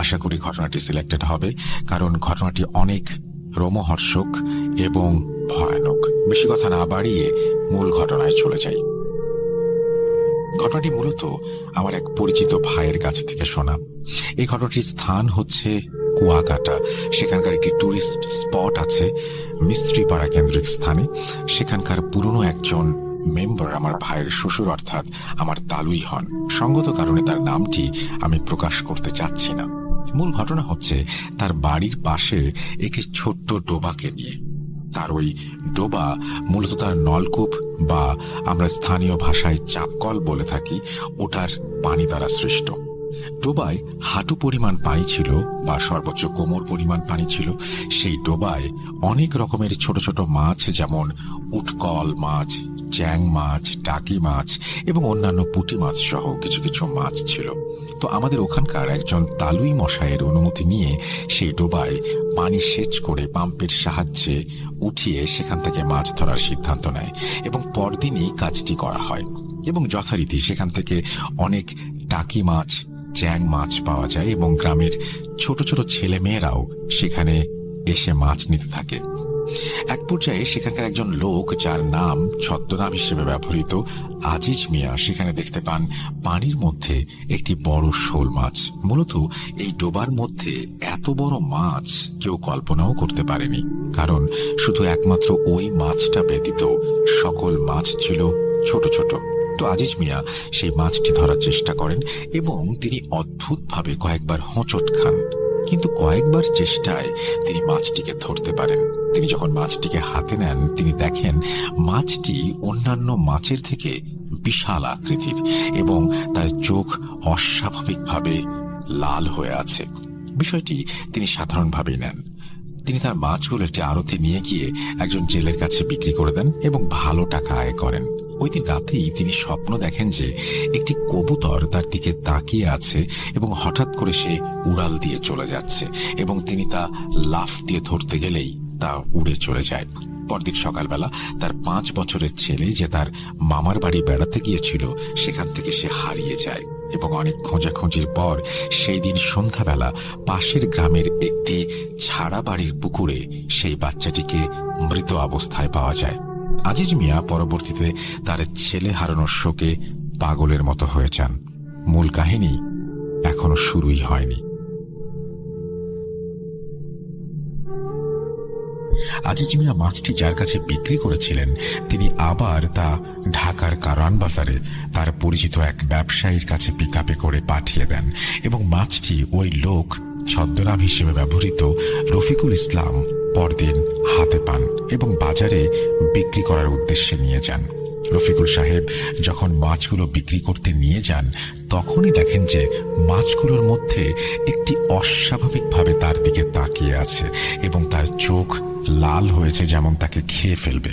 আশা করি ঘটনাটি সিলেক্টেড হবে, কারণ ঘটনাটি অনেক রোমহর্ষক এবং ভয়ানক। বেশি কথা না বাড়িয়ে মূল ঘটনায় চলে যাই। ঘটনাটি মূলত আমার এক পরিচিত ভাইয়ের কাছ থেকে শোনা। এই ঘটনাটির স্থান হচ্ছে কুয়াকাটা। সেখানকার একটি ট্যুরিস্ট স্পট আছে মিস্ত্রিপাড়া কেন্দ্রিক স্থানে। সেখানকার পুরনো একজন মেম্বার আমার ভাইয়ের শ্বশুর, অর্থাৎ আমার তালুই হন। সঙ্গত কারণে তার নামটি আমি প্রকাশ করতে চাচ্ছি না। মূল ঘটনা হচ্ছে তার বাড়ির পাশে একটি ছোট্ট ডোবাকে নিয়ে। তার ওই ডোবা মূলত তার নলকূপ বা আমরা স্থানীয় ভাষায় চাপকল বলে থাকি, ওটার পানি দ্বারা সৃষ্ট। ডোবায় হাঁটু পরিমাণ পানি ছিল বা সর্বোচ্চ কোমর পরিমাণ পানি ছিল। সেই ডোবায় অনেক রকমের ছোট ছোট মাছ, যেমন উটকল মাছ, চ্যাং মাছ, টাকি মাছ এবং অন্যান্য পুঁটি মাছ সহ কিছু কিছু মাছ ছিল। তো আমাদের ওখানকার একজন তালুই মশাইয়ের অনুমতি নিয়ে সেই ডোবায় পানি সেচ করে পাম্পের সাহায্যে উঠিয়ে সেখান থেকে মাছ ধরার সিদ্ধান্ত নেয় এবং পরদিনই কাজটি করা হয়। এবং যথারীতি সেখান থেকে অনেক টাকি মাছ, চ্যাং মাছ পাওয়া যায় এবং গ্রামের ছোট ছোট ছেলে মেয়েরাও সেখানে এসে মাছ নিতে থাকে। এক পর্যায়ে সেখানকার একজন লোক, যার নাম ছদ্মনাম হিসেবে ব্যবহৃত আজিজ মিয়া, সেখানে দেখতে পান পানির মধ্যে একটি বড় শোল মাছ। মূলত এই ডোবার মধ্যে এত বড় মাছ কেউ কল্পনাও করতে পারেনি, কারণ শুধু একমাত্র ওই মাছটা ব্যতীত সকল মাছ ছিল ছোট ছোট। তো আজিজ মিয়া সেই মাছটি ধরার চেষ্টা করেন এবং তিনি অদ্ভুতভাবে কয়েকবার হোঁচট খান, কিন্তু কয়েকবার চেষ্টায় তিনি মাছটিকে ধরতে পারেন। তিনি যখন মাছটিকে হাতে নেন, তিনি দেখেন মাছটি অন্যান্য মাছের থেকে বিশাল আকৃতির এবং তার চোখ অস্বাভাবিকভাবে লাল হয়ে আছে। বিষয়টি তিনি সাধারণভাবেই নেন। তিনি তার মাছগুলো একটি আড়তে নিয়ে গিয়ে একজন জেলের কাছে বিক্রি করে দেন এবং ভালো টাকা আয় করেন। ওই দিন রাতেই তিনি স্বপ্ন দেখেন যে একটি কবুতর তার দিকে তাকিয়ে আছে এবং হঠাৎ করে সে উড়াল দিয়ে চলে যাচ্ছে এবং তিনি তা লাফ দিয়ে ধরতে গেলেই তা উড়ে চলে যায়। পরদিন সকালবেলা তার 5 বছরের ছেলে, যে তার মামার বাড়ি বেড়াতে গিয়েছিল, সেখান থেকে সে হারিয়ে যায় এবং অনেক খোঁজাখুঁজির পর সেই দিন সন্ধ্যাবেলা পাশের গ্রামের একটি ছাড়া বাড়ির পুকুরে সেই বাচ্চাটিকে মৃত অবস্থায় পাওয়া যায়। আজিজ মিয়া পরবর্তীতে তার ছেলে হারানোর শোকে পাগলের মতো হয়ে যান। মূল কাহিনী এখনো শুরুই হয়নি। আজিজ মিয়া মাছটি যার কাছে বিক্রি করেছিলেন, তিনি আবার তা ঢাকার কারওয়ান বাজারে তার পরিচিত এক ব্যবসায়ীর কাছে পিকআপে করে পাঠিয়ে দেন এবং মাছটি ওই লোক ছদ্মনাম হিসেবে ব্যবহৃত রফিকুল ইসলাম পরদিন হাতে পান এবং বাজারে বিক্রি করার উদ্দেশ্যে নিয়ে যান। রফিকুল সাহেব যখন মাছগুলো বিক্রি করতে নিয়ে যান, তখনই দেখেন যে মাছগুলোর মধ্যে একটি অস্বাভাবিকভাবে তার দিকে তাকিয়ে আছে এবং তার চোখ লাল হয়েছে, যেমন তাকে খেয়ে ফেলবে।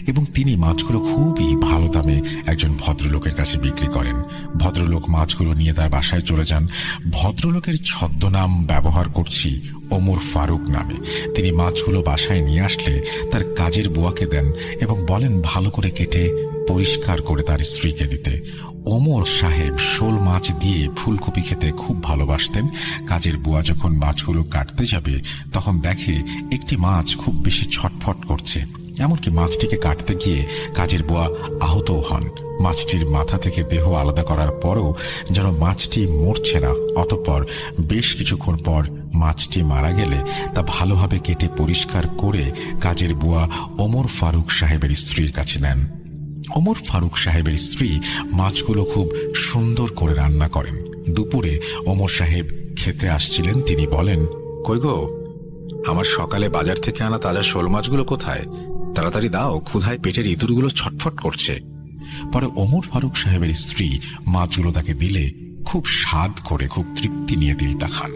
এবং তিনি মাছগুলো খুবই ভালো দামে একজন ভদ্রলোকের কাছে বিক্রি করেন। ভদ্রলোক মাছগুলো নিয়ে তার বাসায় চলে যান। ভদ্রলোকের ছদ্মনাম ব্যবহার করছি ওমর ফারুক নামে। তিনি মাছগুলো বাসায় নিয়ে আসলে তার কাজের বুয়াকে দেন এবং বলেন ভালো করে কেটে পরিষ্কার করে তার স্ত্রীকে দিতে। ওমর সাহেব শোল মাছ দিয়ে ফুলকপি খেতে খুব ভালোবাসতেন। কাজের বুয়া যখন মাছগুলো কাটতে যাবে, তখন দেখে একটি মাছ খুব বেশি ছটফট করছে। এমনকি মাছটিকে কাটতে গিয়ে কাজের বুয়া আহতও হন। মাছটির মাথা থেকে দেহ আলাদা করার পরও যেন মাছটি মরছে না। অতঃপর বেশ কিছুক্ষণ পর মাছটি মারা গেলে তা ভালোভাবে কেটে পরিষ্কার করে কাজের বুয়া ওমর ফারুক সাহেবের স্ত্রীর কাছে নেন। ওমর ফারুক সাহেবের স্ত্রী মাছগুলো খুব সুন্দর করে রান্না করেন। দুপুরে ওমর সাহেব খেতে আসছিলেন। তিনি বলেন, কই গো, আমার সকালে বাজার থেকে আনা তাজা শোল মাছগুলো কোথায়? তাড়াতাড়ি দাও, ক্ষুধায় পেটের ইঁদুরগুলো ছটফট করছে। পরে ওমর ফারুক সাহেবের স্ত্রী মাছগুলো তাকে দিলে খুব স্বাদ করে, খুব তৃপ্তি নিয়ে তিনি তা খান।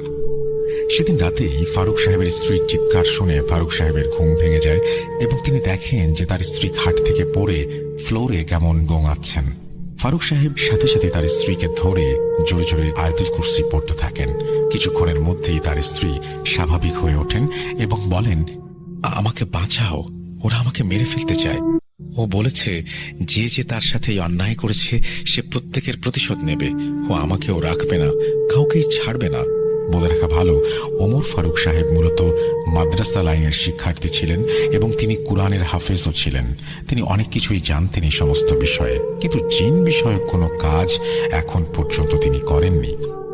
সেদিন রাতেই ফারুক সাহেবের স্ত্রীর চিৎকার শুনে ফারুক সাহেবের ঘুম ভেঙে যায় এবং তিনি দেখেন যে তার স্ত্রী খাট থেকে পড়ে ফ্লোরে কেমন গোঙাচ্ছেন। ফারুক সাহেব সাথে সাথে তার স্ত্রীকে ধরে জোরে জোরে আয়াতুল কুরসি পড়তে থাকেন। কিছুক্ষণের মধ্যেই তার স্ত্রী স্বাভাবিক হয়ে ওঠেন এবং বলেন, আমাকে বাঁচাও, ওরা আমাকে মেরে ফেলতে চায়। ও বলেছে যে যে তার সাথে অন্যায় করেছে সে প্রত্যেকের প্রতিশোধ নেবে। ও আমাকেও রাখবে না, কাউকেই ছাড়বে না। বলে রাখা ভালো, ওমর ফারুক সাহেব মূলত মাদ্রাসা লাইনের শিক্ষার্থী ছিলেন এবং তিনি কুরআনের হাফেজও ছিলেন। তিনি অনেক কিছুই জানতেন এই সমস্ত বিষয়ে, কিন্তু জিন বিষয়ক কোনো কাজ এখন পর্যন্ত তিনি করেননি।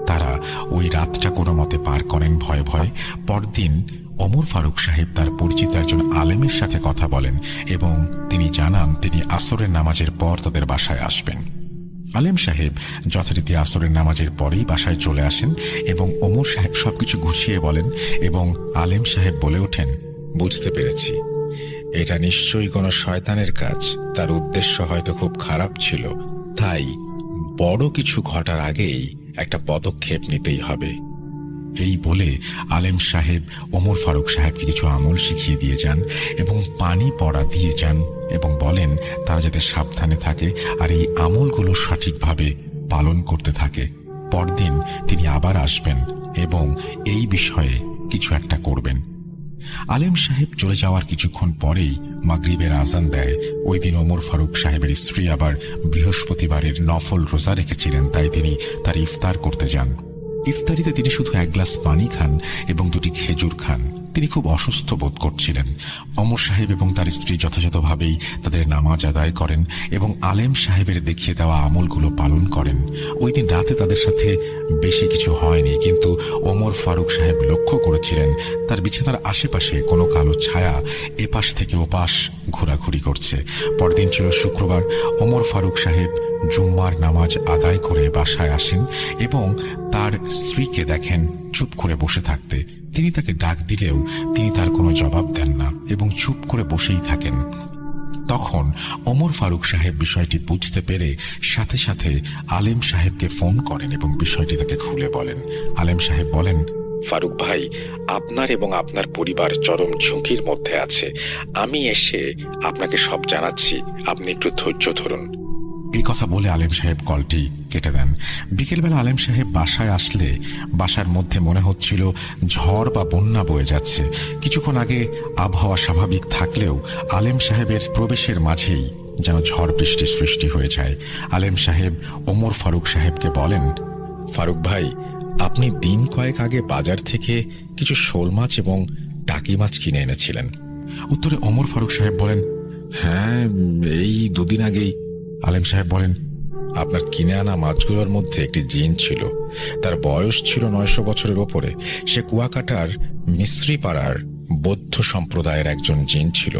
তারা ওই রাতটা কোনো মতে পার করেন ভয়ে ভয়ে। পরদিন ওমর ফারুক সাহেব তার পরিচিত একজন আলেমের সাথে কথা বলেন এবং তিনি জানান তিনি আসরের নামাজের পর তাদের বাসায় আসবেন। আলেম সাহেব যথারীতি আসরের নামাজের পরেই বাসায় চলে আসেন এবং ওমর সাহেব সবকিছু গুছিয়ে বলেন এবং আলেম সাহেব বলে ওঠেন, বুঝতে পেরেছি, এটা নিশ্চয়ই কোনো শয়তানের কাজ। তার উদ্দেশ্য হয়তো খুব খারাপ ছিল, তাই বড় কিছু ঘটার আগেই একটা পদক্ষেপ নিতেই হবে। এই বলে আলেম সাহেব ওমর ফারুক সাহেবকে কিছু আমল শিখিয়ে দিয়ে যান এবং পানি পড়া দিয়ে যান এবং বলেন তারা যাতে সাবধানে থাকে আর এই আমলগুলো সঠিকভাবে পালন করতে থাকে। পরদিন তিনি আবার আসবেন এবং এই বিষয়ে কিছু একটা করবেন। আলেম সাহেব চলে যাওয়ার কিছুক্ষণ পরেই মাগরিবের আজান দেয়। ওই দিন ওমর ফারুক সাহেবের স্ত্রী আবার বৃহস্পতিবারের নফল রোজা রেখেছিলেন, তাই তিনি তার ইফতার করতে যান। ইফতারিতে তিনি শুধু এক গ্লাস পানি খান এবং দুটি খেজুর খান। তিনি খুব অসুস্থ বোধ করছিলেন। ওমর সাহেব এবং তার স্ত্রী যথাযথভাবেই তাদের নামাজ আদায় করেন এবং আলেম সাহেবের দেখিয়ে দেওয়া আমলগুলো পালন করেন। ওই দিন রাতে তাদের সাথে বেশি কিছু হয়নি, কিন্তু ওমর ফারুক সাহেব লক্ষ্য করেছিলেন তার বিছানার আশেপাশে কোনো কালো ছায়া এপাশ থেকে ওপাশ ঘোরাঘুরি করছে। পরদিন ছিল শুক্রবার। ওমর ফারুক সাহেব জুম্মার নামাজ আদায় করে বাসায় আসেন এবং তার স্ত্রীকে দেখেন চুপ করে বসে থাকতে। তিনি তাকে ডাক দিলেও তিনি তার কোনো জবাব দেন না এবং চুপ করে বসেই থাকেন। তখন ওমর ফারুক সাহেব বিষয়টি বুঝতে পেরে সাথে সাথে আলেম সাহেবকে ফোন করেন এবং বিষয়টি তাকে খুলে বলেন। আলেম সাহেব বলেন, ফারুক ভাই, আপনার এবং আপনার পরিবার চরম ঝুঁকির মধ্যে আছে। আমি এসে আপনাকে সব জানাচ্ছি, আপনি একটু ধৈর্য ধরুন। এই কথা বলে আলেম সাহেব কলটি কেটে দেন। বিকেলবেলা আলেম সাহেব বাসায় আসলে বাসার মধ্যে মনে হচ্ছিল ঝড় বা বন্যা বয়ে যাচ্ছে। কিছুক্ষণ আগে আবহাওয়া স্বাভাবিক থাকলেও আলেম সাহেবের প্রবেশের মাঝেই যেন ঝড় বৃষ্টির সৃষ্টি হয়ে যায়। আলেম সাহেব ওমর ফারুক সাহেবকে বলেন, ফারুক ভাই, আপনি দিন কয়েক আগে বাজার থেকে কিছু শোল মাছ এবং টাকি মাছ কিনে এনেছিলেন। উত্তরে ওমর ফারুক সাহেব বলেন, হ্যাঁ, এই দুদিন আগেই। আলেম সাহেব বলেন, আপনার কিনে আনা মাছগুলোর মধ্যে একটি জিন ছিল। তার বয়স ছিল 900 বছরের ওপরে। সে কুয়াকাটার মিস্ত্রি পাড়ার বৌদ্ধ সম্প্রদায়ের একজন জিন ছিল।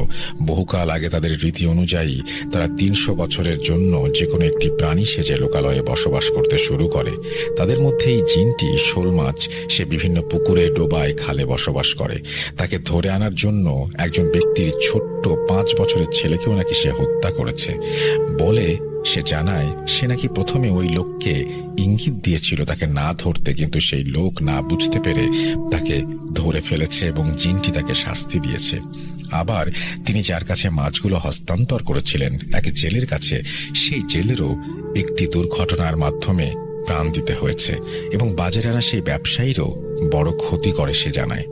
বহুকাল আগে তাদের রীতি অনুযায়ী তারা 300 বছরের জন্য যে কোনো একটি প্রাণী সেজে লোকালয়ে বসবাস করতে শুরু করে। তাদের মধ্যে এই জিনটি শোল মাছ সে বিভিন্ন পুকুরে, ডোবায়, খালে বসবাস করে। তাকে ধরে আনার জন্য একজন ব্যক্তির ছোট্ট 5 বছরের ছেলেকেও নাকি সে হত্যা করেছে বলে সে জানায়। সে নাকি প্রথমে ওই লোককে ইঙ্গিত দিয়েছিল তাকে না ধরতে, কিন্তু সেই লোক না বুঝতে পেরে তাকে ধরে ফেলেছে এবং জিনটি তাকে শাস্তি দিয়েছে। আবার তিনি যার কাছে মাছগুলো হস্তান্তর করেছিলেন, এক জেলের কাছে, সেই জেলেরও একটি দুর্ঘটনার মাধ্যমে প্রাণ দিতে হয়েছে এবং বাজারে আনা সেই ব্যবসায়ীরও বড় ক্ষতি করে সে জানায়।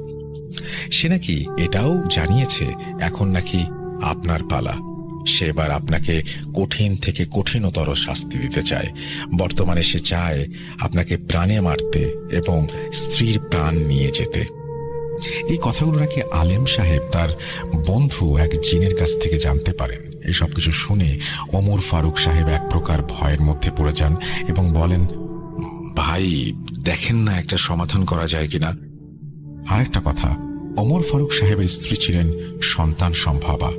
সে নাকি এটাও জানিয়েছে এখন নাকি আপনার পালা। সে এবার আপনাকে কঠিন থেকে কঠিনতর শাস্তি দিতে চায়। বর্তমানে সে চায় আপনাকে প্রাণে মারতে এবং স্ত্রীর প্রাণ নিয়ে যেতে। এই কথাগুলো নাকি আলেম সাহেব তার বন্ধু এক জিনের কাছ থেকে জানতে পারেন। এই সব কিছু শুনে ওমর ফারুক সাহেব এক প্রকার ভয়ের মধ্যে পড়ে যান এবং বলেন, ভাই, দেখেন না একটা সমাধান করা যায় কিনা। আরেকটা কথা, ওমর ফারুক সাহেবের স্ত্রী ছিলেন সন্তান সম্ভবা।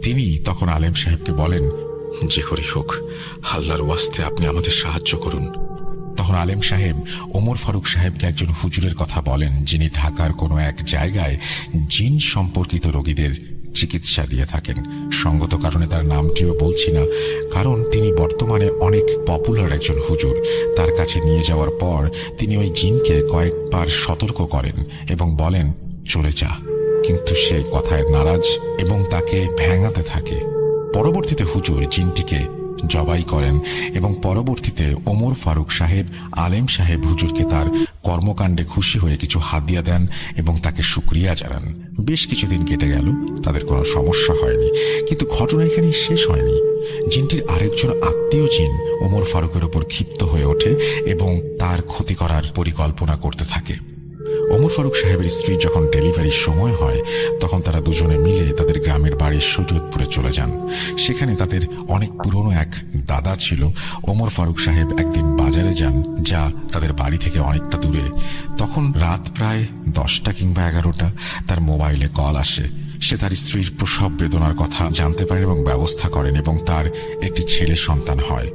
তিনি তখন আলেম সাহেবকে বলেন, যে করে হোক আল্লাহর ওয়াস্তে আপনি আমাদের সাহায্য করুন। তখন আলেম সাহেব ওমর ফারুক সাহেবকে একজন হুজুরের কথা বলেন, যিনি ঢাকার কোনো এক জায়গায় জিন সম্পর্কিত রোগীদের চিকিৎসা দিয়ে থাকেন। সঙ্গত কারণে তার নামটিও বলছি না, কারণ তিনি বর্তমানে অনেক পপুলার একজন হুজুর। তার কাছে নিয়ে যাওয়ার পর তিনি ওই জিনকে কয়েকবার সতর্ক করেন এবং বলেন, চলে যা, কিন্তু সে কথায় নারাজ এবং তাকে ভেঙাতে থাকে। পরবর্তীতে হুজুর জিনটিকে জবাই করেন এবং পরবর্তীতে ওমর ফারুক সাহেব আলেম সাহেব হুজুরকে তার কর্মকাণ্ডে খুশি হয়ে কিছু হাদিয়া দেন এবং তাকে শুকরিয়া জানান। বেশ কিছুদিন কেটে গেল, তাদের কোনো সমস্যা হয়নি। কিন্তু ঘটনা এখানেই শেষ হয়নি। জিনটির আরেকজন আত্মীয় জিন ওমর ফারুকের উপর ক্ষিপ্ত হয়ে ওঠে এবং তার ক্ষতি করার পরিকল্পনা করতে থাকে। ফারুক সাহেবের স্ত্রী যখন ডেলিভারির সময় হয় তখন তারা দুজনে মিলে তাদের গ্রামের বাড়ির সুজোদপুরে চলে যান। সেখানে তাদের অনেক পুরনো এক দাদা ছিল। ওমর ফারুক সাহেব একদিন বাজারে যান, যা তাদের বাড়ি থেকে অনেকটা দূরে। তখন রাত প্রায় 10টা কিংবা 11টা। তার মোবাইলে কল আসে। সে তার স্ত্রীর প্রসব বেদনার কথা জানতে পারেন এবং ব্যবস্থা করেন এবং তার একটি ছেলে সন্তান হয়।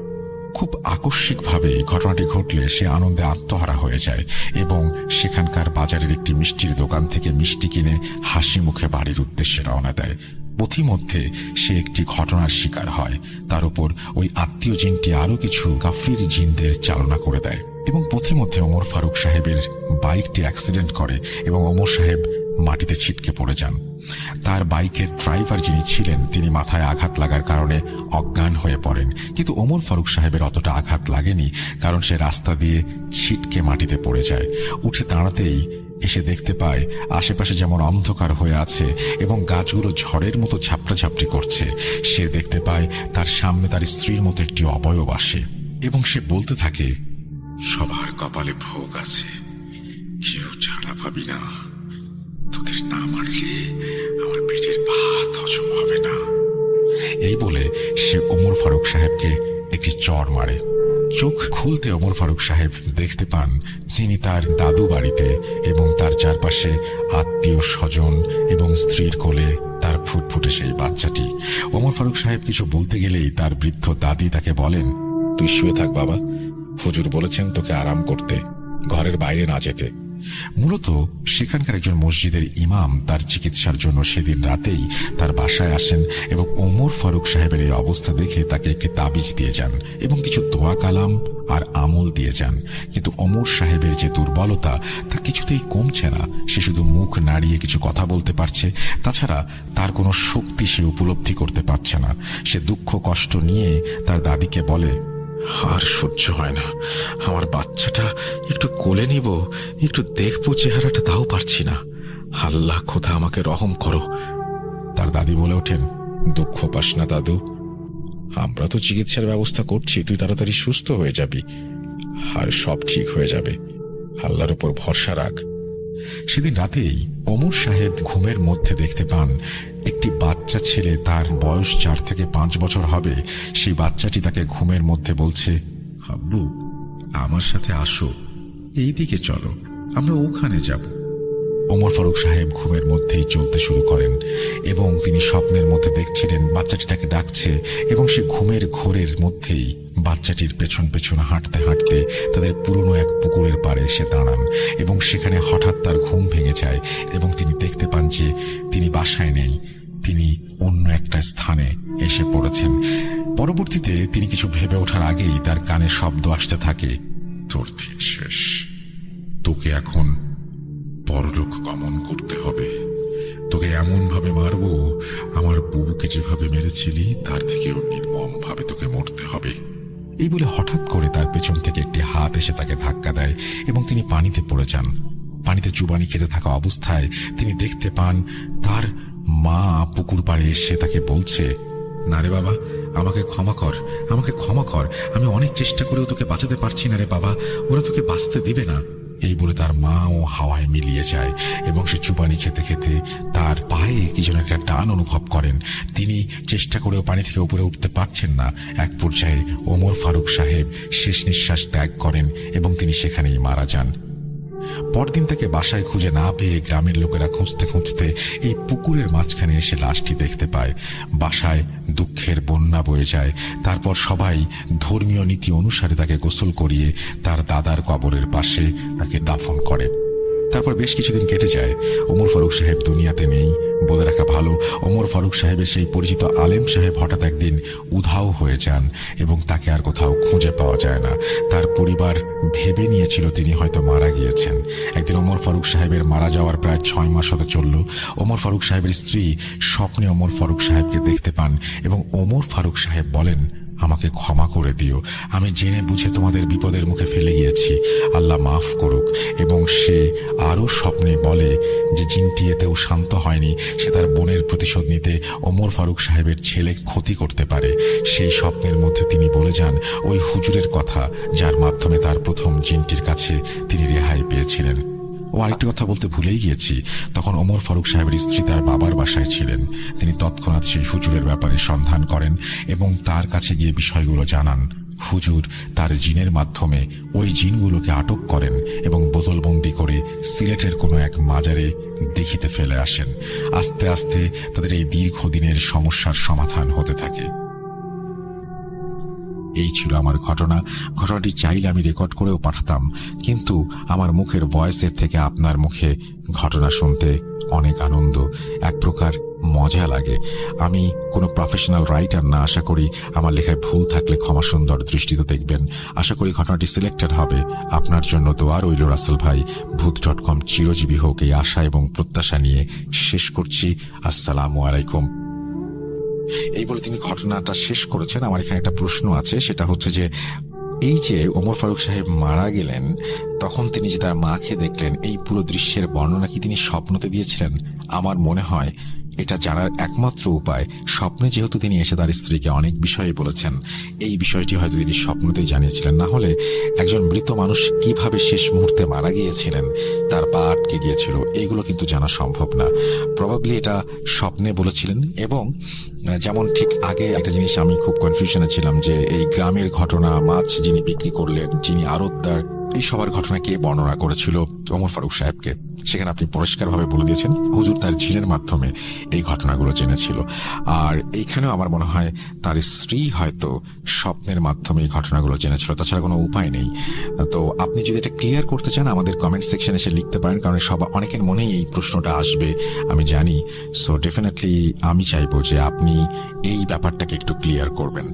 খুব আকস্মিকভাবে এই ঘটনাটি ঘটলে সে আনন্দে আত্মহারা হয়ে যায় এবং সেখানকার বাজারের একটি মিষ্টির দোকান থেকে মিষ্টি কিনে হাসি মুখে বাড়ির উদ্দেশ্যে রওনা দেয়। পথিমধ্যে সে একটি ঘটনার শিকার হয়। তার উপর ওই আত্মীয় জিনটি আরো কিছু কাফির জিনদের চালনা করে দেয় এবং পথিমধ্যে ওমর ফারুক সাহেবের বাইকটি অ্যাক্সিডেন্ট করে এবং ওমর সাহেব মাটিতে ছিটকে পড়ে যান। তার বাইকের ড্রাইভার যিনি ছিলেন তিনি মাথায় আঘাত লাগার কারণে অজ্ঞান হয়ে পড়েন, কিন্তু ওমর ফারুক সাহেবের অতটা আঘাত লাগেনি, কারণ সে রাস্তা দিয়ে ছিটকে মাটিতে পড়ে যায়। উঠে দাঁড়াতেই এসে দেখতে পায় আশেপাশে যেমন অন্ধকার হয়ে আছে এবং গাছগুলো ঝড়ের মতো ঝাপটাঝাপটি করছে। সে দেখতে পায় তার সামনে তার স্ত্রীর মতো একটি অবয়ব আসে এবং সে বলতে থাকে, সবার কপালে ভোগ আছে, কেউ ছাড়া পাবি না। তোদের না মারলে আমার পেটের ভাত হজম হবে না। এই বলে সে ওমর ফারুক সাহেবকে একটি চড় মারে। চোখ খুলতে ওমর ফারুক সাহেব দেখতে পান তিনি তার দাদু বাড়িতে এবং তার চারপাশে আত্মীয় স্বজন এবং স্ত্রীর কোলে তার ফুটফুটে সেই বাচ্চাটি। ওমর ফারুক সাহেব কিছু বলতে গেলেই তার বৃদ্ধ দাদি তাকে বলেন, তুই শুয়ে থাক বাবা, হুজুর বলেছেন তোকে আরাম করতে, ঘরের বাইরে না যেতে। মূলত সেখানকার একজন মসজিদের ইমাম তার চিকিৎসার জন্য সেদিন রাতেই তার বাসায় আসেন এবং ওমর ফারুক সাহেবের এই অবস্থা দেখে তাকে একটি তাবিজ দিয়ে যান এবং কিছু দোয়া কালাম আর আমল দিয়ে যান। কিন্তু ওমর সাহেবের যে দুর্বলতা তা কিছুতেই কমছে না। সে শুধু মুখ নাড়িয়ে কিছু কথা বলতে পারছে, তাছাড়া তার কোনো শক্তি সে উপলব্ধি করতে পারছে না। সে দুঃখ কষ্ট নিয়ে তার দাদিকে বলে, আর সহ্য হয় না, আমার বাচ্চাটা একটু কোলে নিব, একটু দেখবো চেহারাটা, তাও পারছি না। আল্লাহ খোদা আমাকে রহম করো। তার দাদি বলে ওঠেন, দুঃখ পাস না দাদু, আমরা তো চিকিৎসার ব্যবস্থা করছি, তুই তাড়াতাড়ি সুস্থ হয়ে যাবি আর সব ঠিক হয়ে যাবে, আল্লাহর উপর ভরসা রাখ। সেদিন রাতেই ওমর সাহেব ঘুমের মধ্যে দেখতে পান একটি বাচ্চা ছেলে, তার বয়স 4 থেকে 5 বছর হবে। সেই বাচ্চাটি তাকে ঘুমের মধ্যে বলছে, হাবলু আমার সাথে আসো, এই দিকে চলো, আমরা ওখানে যাব। ওমর ফারুক সাহেব ঘুমের মধ্যেই চলতে শুরু করেন এবং তিনি স্বপ্নের মধ্যে দেখছিলেন বাচ্চাটি তাকে ডাকছে এবং সে ঘুমের ঘোরের মধ্যেই বাচ্চাটির পেছন পেছন হাঁটতে হাঁটতে তাদের পুরনো এক পুকুরের পাড়ে এসে দাঁড়ান এবং সেখানে হঠাৎ তার ঘুম ভেঙে যায় এবং তিনি দেখতে পান যে তিনি বাসায় নেই, তিনি অন্য একটা স্থানে এসে পড়েছেন। পরবর্তীতে তিনি কিছু ভেবে ওঠার আগেই তার কানে শব্দ আসতে থাকে, তোর দিন শেষ, তোকে এখন পরলোক গমন করতে হবে, তোকে এমন ভাবে মারবো আমার বুবুকে যেভাবে মেরেছিলি তার থেকেও নির্মম ভাবে তোকে মরতে হবে। এই বলে হঠাৎ করে তার পেছন থেকে একটি হাত এসে তাকে ধাক্কা দেয় এবং তিনি পানিতে পড়ে যান। পানিতে চুবানি খেতে থাকা অবস্থায় তিনি দেখতে পান তার মা পুকুর পাড়ে এসে তাকে বলছে, না রে বাবা, আমাকে ক্ষমা কর, আমাকে ক্ষমা কর, আমি অনেক চেষ্টা করেও তোকে বাঁচাতে পারছি না রে বাবা, ওরা তোকে বাঁচতে দিবে না। এই বলে তার মা ও হাওয়ায় মিলিয়ে যায় এবং সে চুপানি খেতে খেতে তার পায়ে কি যেন একটা টান অনুভব করেন। তিনি চেষ্টা করেও পানি থেকে উপরে উঠতে পারছেন না। এক পর্যায়ে ওমর ফারুক সাহেব শেষ নিঃশ্বাস ত্যাগ করেন এবং তিনি সেখানেই মারা যান। পরদিন তাকে বাসায় খুঁজে না পেয়ে গ্রামের লোকেরা খুঁজতে খুঁজতে এই পুকুরের মাঝখানে এসে লাশটি দেখতে পায়। বাসায় দুঃখের বন্যা বয়ে যায়। তারপর সবাই ধর্মীয় নীতি অনুসারে তাকে গোসল করিয়ে তার দাদার কবরের পাশে তাকে দাফন করে। তারপর বেশ কিছুদিন কেটে যায়। ওমর ফারুক সাহেব দুনিয়াতে নেই। বলে রাখা ভালো, ওমর ফারুক সাহেবের সেই পরিচিত আলেম সাহেব হঠাৎ একদিন উধাও হয়ে যান এবং তাকে আর কোথাও খুঁজে পাওয়া যায় না। তার পরিবার ভেবে নিয়েছিল তিনি হয়তো মারা গিয়েছেন। একদিন ওমর ফারুক সাহেবের মারা যাওয়ার প্রায় 6 মাস হতে চলল। ওমর ফারুক সাহেবের স্ত্রী স্বপ্নে ওমর ফারুক সাহেবকে দেখতে পান এবং ওমর ফারুক সাহেব বলেন, আমাকে ক্ষমা করে দিও, আমি জেনে বুঝে তোমাদের বিপদের মুখে ফেলে গিয়েছি, আল্লাহ মাফ করুক। এবং সে আরও স্বপ্নে বলে যে জিনটি এতেও শান্ত হয়নি, সে তার বোনের প্রতিশোধ নিতে ওমর ফারুক সাহেবের ছেলে ক্ষতি করতে পারে। সেই স্বপ্নের মধ্যে তিনি বলে যান ওই হুজুরের কথা, যার মাধ্যমে তার প্রথম জিনটির কাছে তিনি রেহাই পেয়েছিলেন। ও আরেকটি কথা বলতে ভুলেই গিয়েছি, তখন ওমর ফারুক সাহেবের স্ত্রী তার বাবার বাসায় ছিলেন। তিনি তৎক্ষণাৎ সেই হুজুরের ব্যাপারে সন্ধান করেন এবং তার কাছে গিয়ে বিষয়গুলো জানান। হুজুর তার জিনের মাধ্যমে ওই জিনগুলোকে আটক করেন এবং বোতলবন্দি করে সিলেটের কোনো এক মাজারে দেখিতে ফেলে আসেন। আস্তে আস্তে তাদের এই দীর্ঘদিনের সমস্যার সমাধান হতে থাকে। এই ছিল আমার ঘটনাটি চাইলে আমি রেকর্ড করেও পাঠাতাম, কিন্তু আমার মুখের ভয়েসের থেকে আপনার মুখে ঘটনা শুনতে অনেক আনন্দ, এক প্রকার মজা লাগে। আমি কোনো প্রফেশনাল রাইটার না, আশা করি আমার লেখায় ভুল থাকলে ক্ষমা সুন্দর দৃষ্টিতে দেখবেন। আশা করি ঘটনাটি সিলেক্টেড হবে। আপনার জন্য দোয়া রইল রাসেল ভাই। ভূত.com চিরজীবী হোক এই আশা এবং প্রত্যাশা নিয়ে শেষ করছি। আসসালামু আলাইকুম। এই বলে তিনি ঘটনাটা শেষ করেছেন। আমার এখানে একটা প্রশ্ন আছে, সেটা হচ্ছে যে এই যে ওমর ফারুক সাহেব মারা গেলেন, তখন তিনি যে তার মাকে দেখলেন, এই পুরো দৃশ্যের বর্ণনা কি তিনি স্বপ্নতে দিয়েছিলেন? আমার মনে হয় এটা জানার একমাত্র উপায়, স্বপ্নে যেহেতু তিনি এসে তার স্ত্রীকে অনেক বিষয়ে বলেছেন, এই বিষয়টি হয়তো তিনি স্বপ্নতেই জানিয়েছিলেন। না হলে একজন মৃত মানুষ কিভাবে শেষ মুহূর্তে মারা গিয়েছিলেন, তার পা আটকে গিয়েছিল, এইগুলো কিন্তু জানা সম্ভব না। প্রবাবলি এটা স্বপ্নে বলেছিলেন। এবং যেমন ঠিক আগে একটা জিনিস আমি খুব কনফিউশনে ছিলাম যে এই গ্রামের ঘটনা, মাছ যিনি বিক্রি করলেন, যিনি আড়তদার, এই সবার ঘটনা কে বর্ণনা করেছিল? ওমর ফারুক সাহেবকে। সেখানে আপনি পরিষ্কারভাবে বলে দিয়েছেন হুজুর তার জিনের মাধ্যমে এই ঘটনাগুলো জেনেছিল। আর এইখানেও আমার মনে হয় তার স্ত্রী হয়তো স্বপ্নের মাধ্যমে এই ঘটনাগুলো জেনেছিল, তাছাড়া কোনো উপায় নেই। তো আপনি যদি এটা ক্লিয়ার করতে চান আমাদের কমেন্ট সেকশনে এসে লিখতে পারেন, কারণ অনেকের মনেই এই প্রশ্নটা আসবে আমি জানি। সো ডেফিনেটলি আমি চাইবো যে আপনি এই ব্যাপারটাকে একটু ক্লিয়ার করবেন।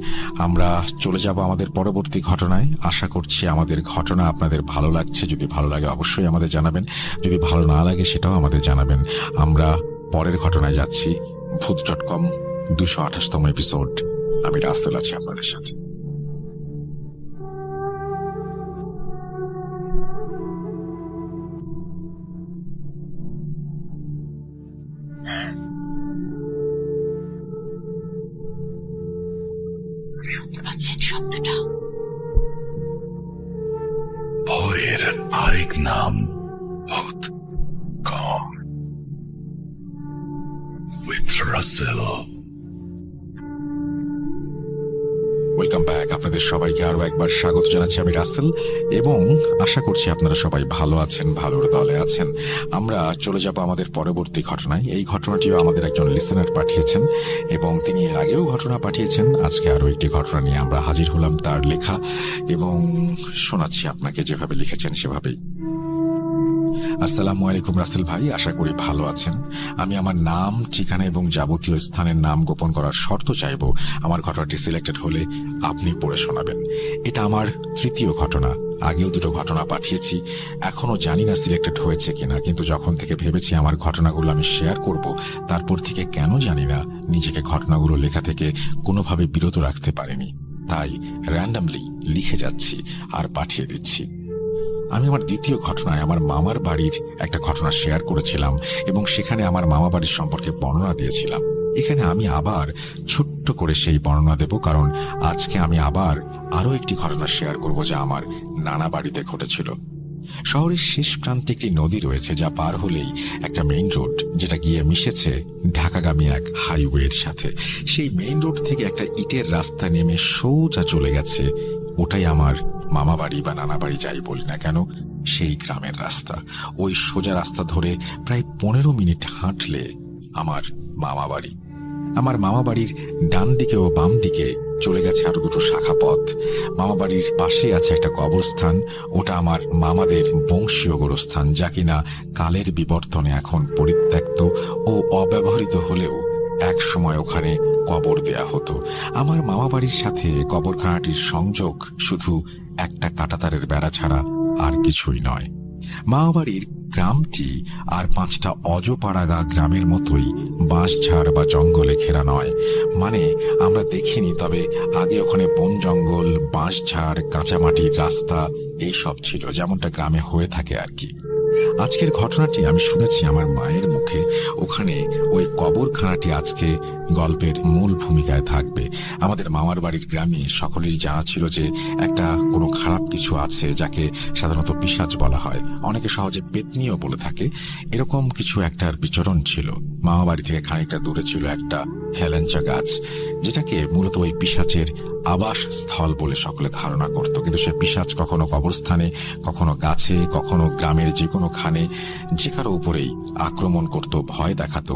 আমরা চলে যাব আমাদের পরবর্তী ঘটনায়। আশা করছি আমাদের ঘটনা আপনাদের ভালো লাগছে। যদি ভালো লাগে অবশ্যই আমাদের জানাবেন, যদি ভালো না লাগে সেটাও আমাদের জানাবেন। আমরা পরের ঘটনায় যাচ্ছি। ভূত.com 228তম এপিসোড। আমি রাসেল আছি আপনাদের সাথে। স্বপ্নটা ভয়ের আরেক নাম ভূত with Russell। Welcome back. আপনাদের সবাইকে আরো একবার স্বাগত জানাচ্ছি। আমি রাসেল এবং আশা করছি আপনারা সবাই ভালো আছেন, ভালোর দলে আছেন। আমরা চলে যাব আমাদের পরবর্তী ঘটনায়। এই ঘটনাটিও আমাদের একজন লিসেনার পাঠিয়েছেন এবং তিনি এর আগেও ঘটনা পাঠিয়েছেন। আজকে আরো একটি ঘটনা নিয়ে আমরা হাজির হলাম তার লেখা, এবং শোনাচ্ছি আপনাকে যেভাবে লিখেছেন সেভাবেই। আসসালামু আলাইকুম রাসেল ভাই, আশা করি ভালো আছেন। আমি আমার নাম, ঠিকানা এবং যাবতীয় স্থানের নাম গোপন করার শর্ত চাইব। আমার ঘটনাটি সিলেক্টেড হলে আপনি পড়ে শোনাবেন। এটা আমার তৃতীয় ঘটনা। আগেও দুটো ঘটনা পাঠিয়েছি, এখনো জানি না সিলেক্টেড হয়েছে কিনা, কিন্তু যখন থেকে ভেবেছি আমার ঘটনাগুলো আমি শেয়ার করব, তারপর থেকে কেন জানি না নিজেকে ঘটনাগুলো লেখা থেকে কোনোভাবে বিরত রাখতে পারিনি। তাই র্যান্ডামলি লিখে যাচ্ছি আর পাঠিয়ে দিচ্ছি। আমি আমার দ্বিতীয় ঘটনায় আমার মামার বাড়ির একটা ঘটনা শেয়ার করেছিলাম এবং সেখানে আমার মামা বাড়ির সম্পর্কে বর্ণনা দিয়েছিলাম। এখানে আমি আবার ছোট্ট করে সেই বর্ণনা দেব, কারণ আজকে আমি আবার আরো একটি ঘটনা শেয়ার করব যা আমার নানা বাড়িতে ঘটেছিল। শহরের শেষ প্রান্তে একটি নদী রয়েছে, যা পার হলেই একটা মেইন রোড, যেটা গিয়ে মিশেছে ঢাকাগামী এক হাইওয়ের সাথে। সেই মেইন রোড থেকে একটা ইটের রাস্তা নেমে সোজা চলে গেছে। ওটাই আমার মামা বাড়ি বা নানা বাড়ি, যাই বলি না কেন, সেই গ্রামের রাস্তা। ওই সোজা রাস্তা ধরে প্রায় 15 মিনিট হাঁটলে আমার মামা বাড়ি। আমার মামা বাড়ির ডান দিকে ও বাম দিকে চলে গেছে আরো দুটো শাখা পথ। মামা বাড়ির পাশে আছে একটা কবরস্থান, ওটা আমার মামাদের বংশীয় গোরস্থান, যা কিনা কালের বিবর্তনে এখন পরিত্যক্ত ও অব্যবহৃত হলেও এক সময় ওখানে কবর দেয়া হতো। আমার মামা বাড়ির সাথে কবরখানাটির সংযোগ শুধু একটা কাঁটাতারের বেড়া ছাড়া আর কিছুই নয়। মামা বাড়ির গ্রামটি আর 5টা অজপাড়াগা গ্রামের মতোই বাঁশঝাড় বা জঙ্গলে ঘেরা নয়। মানে আমরা দেখিনি, তবে আগে ওখানে বন জঙ্গল, বাঁশঝাড়, কাঁচামাটির রাস্তা এইসব ছিল, যেমনটা গ্রামে হয়ে থাকে আর কি। আজকের ঘটনাটি আমি শুনেছি আমার মায়ের মুখে। ওখানে ওই কবরখানাটি আজকে গল্পের মূল ভূমিকায় থাকবে। আমাদের মামার বাড়ির গ্রামে সকলেরই জানা ছিল যে একটা কোনো খারাপ কিছু আছে, যাকে সাধারণত পিশাচ বলা হয়, অনেকে সহজে পেতনিও বলে থাকে। এরকম কিছু একটার বিচরণ ছিল। মামা বাড়ি থেকে খানিকটা দূরে ছিল একটা হেলেঞ্চা গাছ, যেটাকে মূলত ওই পিশাচের আবাস স্থল বলে সকলে ধারণা করত। কিন্তু সে পিশাচ কখনো কবরস্থানে, কখনো গাছে, কখনো গ্রামের যে কোনো খানে, যে কারো উপরেই আক্রমণ করত, ভয় দেখাতো।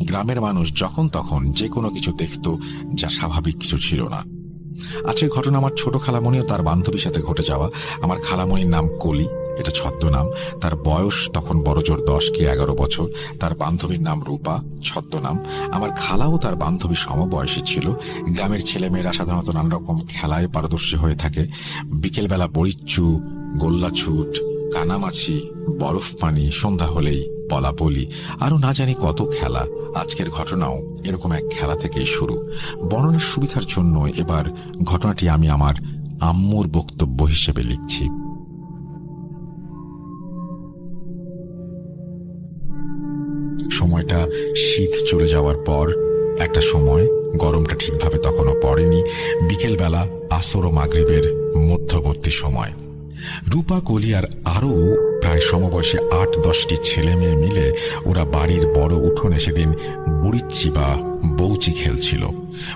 গ্রামের মানুষ যখন তখন যে কোনো কিছু দেখত, যা স্বাভাবিক কিছু ছিল না। আজকের ঘটনা আমার ছোট খালামণি ও তার বান্ধবীর সাথে ঘটে যাওয়া। আমার খালামণির নাম কলি, এটা ছদ্মনাম। তার বয়স তখন বড়জোর 10 কি 11 বছর। তার বান্ধবীর নাম রূপা, ছদ্মনাম। আমার খালাও তার বান্ধবী সমবয়সী ছিল। গ্রামের ছেলেমেয়েরা সাধারণত নানা রকম খেলায় পারদর্শী হয়ে থাকে। বিকেলবেলা বড়িচ্চু, গোল্লাছুট, কানামাছি, বরফ পানি, সন্ধ্যা হলেই পলাপলি, আরো না জানি কত খেলা। আজকের ঘটনাও এরকম এক খেলা থেকেই শুরু। বর্ণনার সুবিধার জন্য এবার ঘটনাটি আমি আমার আম্মুর বক্তব্য হিসেবে লিখছি। সময়টা শীত চলে যাওয়ার পর একটা সময়, গরমটা ঠিকভাবে তখনও পড়েনি। বিকেলবেলা আসর ও মাগরিবের মধ্যবর্তী সময়। রূপা, কলি আর আরও প্রায় সমবয়সী 8-10টি ছেলে মেয়ে মিলে ওরা বাড়ির বড় উঠোনে সেদিন বুড়িচ্ছি বা বৌচি খেলছিল।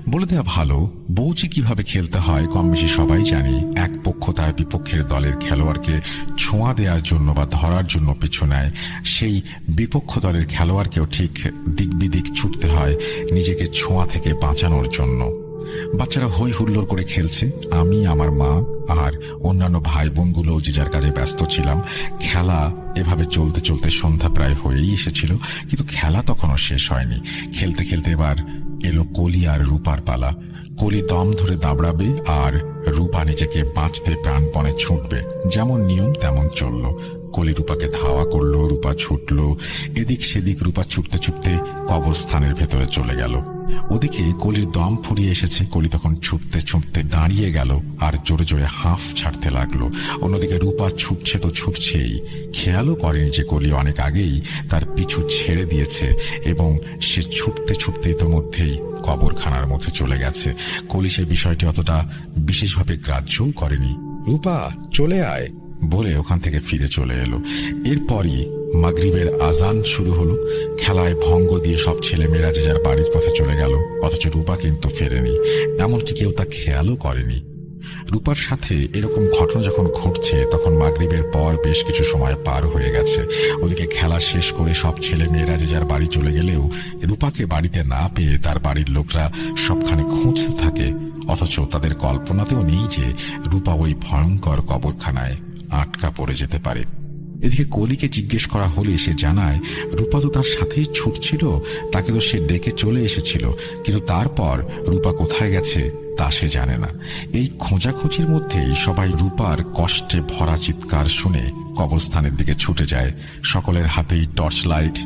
বলে দেওয়া ভালো, বৌচি কিভাবে খেলতে হয় কম বেশি সবাই জানি। এক পক্ষ তার বিপক্ষের দলের খেলোয়াড়কে ছোঁয়া দেওয়ার জন্য বা ধরার জন্য পিছু নেয়। সেই বিপক্ষ দলের খেলোয়াড়কেও ঠিক দিক বিদিক ছুটতে হয় নিজেকে ছোঁয়া থেকে বাঁচানোর জন্য। বাচ্চারা হই হুল্লোড় করে খেলছে। আমি, আমার মা আর অন্যান্য ভাই বোনগুলো যে যার কাজে ব্যস্ত ছিলাম। খেলা এভাবে চলতে চলতে সন্ধ্যা প্রায় হয়েই এসেছিল, কিন্তু খেলা তখনও শেষ হয়নি। খেলতে খেলতে এবার এলো কলি আর রূপার পালা। কলি দম ধরে দাবড়াবে আর রূপা নিজেকে বাঁচতে প্রাণপণে ছুটবে। যেমন নিয়ম তেমন চলল। কলি রূপাকে ধাওয়া করলো, রূপা ছুটল এদিক সেদিক। রূপা ছুটতে ছুটতে কবরস্থানের ভেতরে চলে গেল। ওদিকে কলির দম ফুরিয়ে এসেছে। কলি তখন ছুটতে ছুটতে দাঁড়িয়ে গেল আর জোরে জোরে হাঁফ ছাড়তে লাগলো। অন্যদিকে রূপা ছুটছে তো ছুটছেই, খেয়ালও করেনি যে কলি অনেক আগেই তার পিছু ছেড়ে দিয়েছে এবং সে ছুটতে ছুটতে ইতোমধ্যেই কবরখানার মধ্যে চলে গেছে। কলি সে বিষয়টি অতটা বিশেষভাবে গ্রাহ্যও করেনি। রূপা, চলে আয় বলে ওখান থেকে ফিরে চলে এলো। এরপরই মাগরিবের আজান শুরু হলো। খেলায় ভঙ্গ দিয়ে সব ছেলেমেয়েরা যে যার বাড়ির পথে চলে গেল, অথচ রূপা কিন্তু ফেরেনি। এমনকি কেউ তা খেয়ালও করেনি। রূপার সাথে এরকম ঘটনা যখন ঘটছে তখন মাগরিবের পর বেশ কিছু সময় পার হয়ে গেছে। ওদিকে খেলা শেষ করে সব ছেলে মেয়েরা যে যার বাড়ি চলে গেলেও রূপাকে বাড়িতে না পেয়ে তার বাড়ির লোকরা সবখানে খুঁজতে থাকে। অথচ তাদের কল্পনাতেও নেই যে রূপা ওই ভয়ঙ্কর কবরখানায় আটকা পড়ে যেতে পারে। এদিকে কলিকে জিজ্ঞেস করা হলে সে জানায় রূপা তো তার সাথেই ছুটছিল, তাকে তো সে ডেকে চলে এসেছিল, কিন্তু তারপর রূপা কোথায় গেছে তা সে জানে না। এই খোঁজাখুঁজির মধ্যেই সবাই রূপার কষ্টে ভরা চিৎকার শুনে কবরস্থানের দিকে ছুটে যায়। সকলের হাতেই টর্চ লাইট।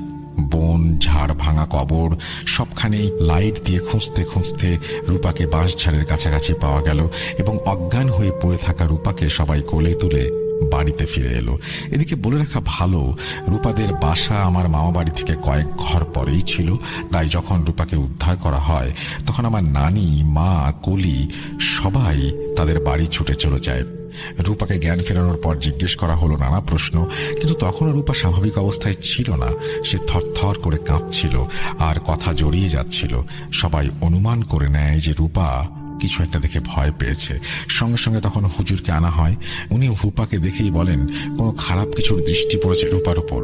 বন ঝাড় ভাঙা কবর সবখানেই লাইট দিয়ে খুঁজতে খুঁজতে রূপাকে বাঁশঝাড়ের কাছাকাছি পাওয়া গেল এবং অজ্ঞান হয়ে পড়ে থাকা রূপাকে সবাই কোলে তুলে বাড়িতে ফিরে এলো। এদিকে বলে রাখা ভালো, রূপাদের বাসা আমার মামা বাড়ি থেকে কয়েক ঘর পরেই ছিল। তাই যখন রূপাকে উদ্ধার করা হয় তখন আমার নানি, মা, কলি সবাই তাদের বাড়ি ছুটে চলে যায়। রূপাকে জ্ঞান ফেরানোর পর জিজ্ঞেস করা হলো নানা প্রশ্ন, কিন্তু তখনও রূপা স্বাভাবিক অবস্থায় ছিল না। সে থরথর করে কাঁপছিল আর কথা জড়িয়ে যাচ্ছিল। সবাই অনুমান করে নেয় যে রূপা কিছু একটা দেখে ভয় পেয়েছে। সঙ্গে সঙ্গে তখন হুজুরকে আনা হয়। উনি রূপাকে দেখেই বলেন কোনো খারাপ কিছুর দৃষ্টি পড়েছে রূপার উপর।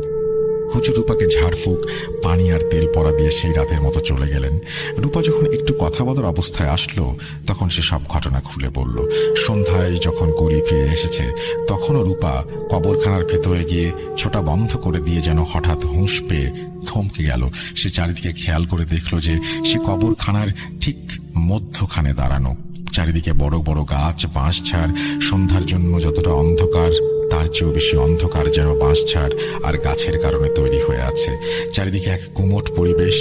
হুজুর রূপাকে ঝাড়ফুঁক, পানি আর তেল পরা দিয়ে সেই রাতের মতো চলে গেলেন। রূপা যখন একটু কথা বলার অবস্থায় আসলো তখন সে সব ঘটনা খুলে বলল। সন্ধ্যায় যখন কলি ফিরে এসেছে তখনও রূপা কবরখানার ভেতরে গিয়ে ছোটা বন্ধ করে দিয়ে যেন হঠাৎ হুঁশ পেয়ে থমকে গেল। সে চারিদিকে খেয়াল করে দেখল যে সে কবরখানার ঠিক মধ্যখানে দাঁড়ানো। চারিদিকে বড় বড় গাছ, বাঁশঝাড়, সন্ধ্যার জন্য যতটা অন্ধকার তার চেয়েও বেশি অন্ধকার যেন বাঁশঝাড় আর গাছের কারণে তৈরি হয়ে আছে। চারিদিকে এক গুমোট পরিবেশ।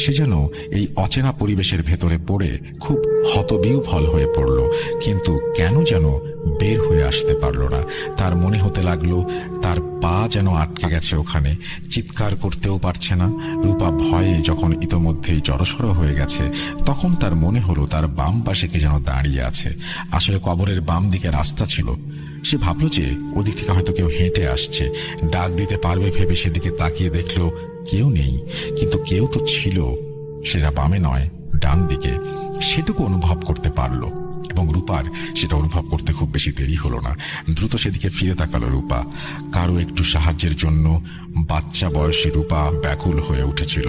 সে যেন এই অচেনা পরিবেশের ভেতরে পড়ে খুব হতবিহ্বল হয়ে পড়ল, কিন্তু কেন যেন বের হয়ে আসতে পারল না। তার মনে হতে লাগলো তার পা যেন আটকে গেছে ওখানে, চিৎকার করতেও পারছে না। রূপা ভয়ে যখন ইতোমধ্যেই জড়সড় হয়ে গেছে, তখন তার মনে হলো তার বাম পাশে কে যেন দাঁড়িয়ে আছে। আসলে কবরের বাম দিকে রাস্তা ছিল। সে ভাবল যে ওদিক থেকে হয়তো কেউ হেঁটে আসছে, ডাক দিতে পারবে ভেবে সেদিকে তাকিয়ে দেখলো কেউ নেই, কিন্তু কেউ তো ছিল, সেটা বামে নয় ডান দিকে। সেটুকু অনুভব করতে পারলো এবং রূপার সেটা অনুভব করতে খুব বেশি দেরি হলো না। দ্রুত সেদিকে ফিরে তাকালো রূপা। কারো একটু সাহায্যের জন্য বাচ্চা বয়সী রূপা ব্যাকুল হয়ে উঠেছিল।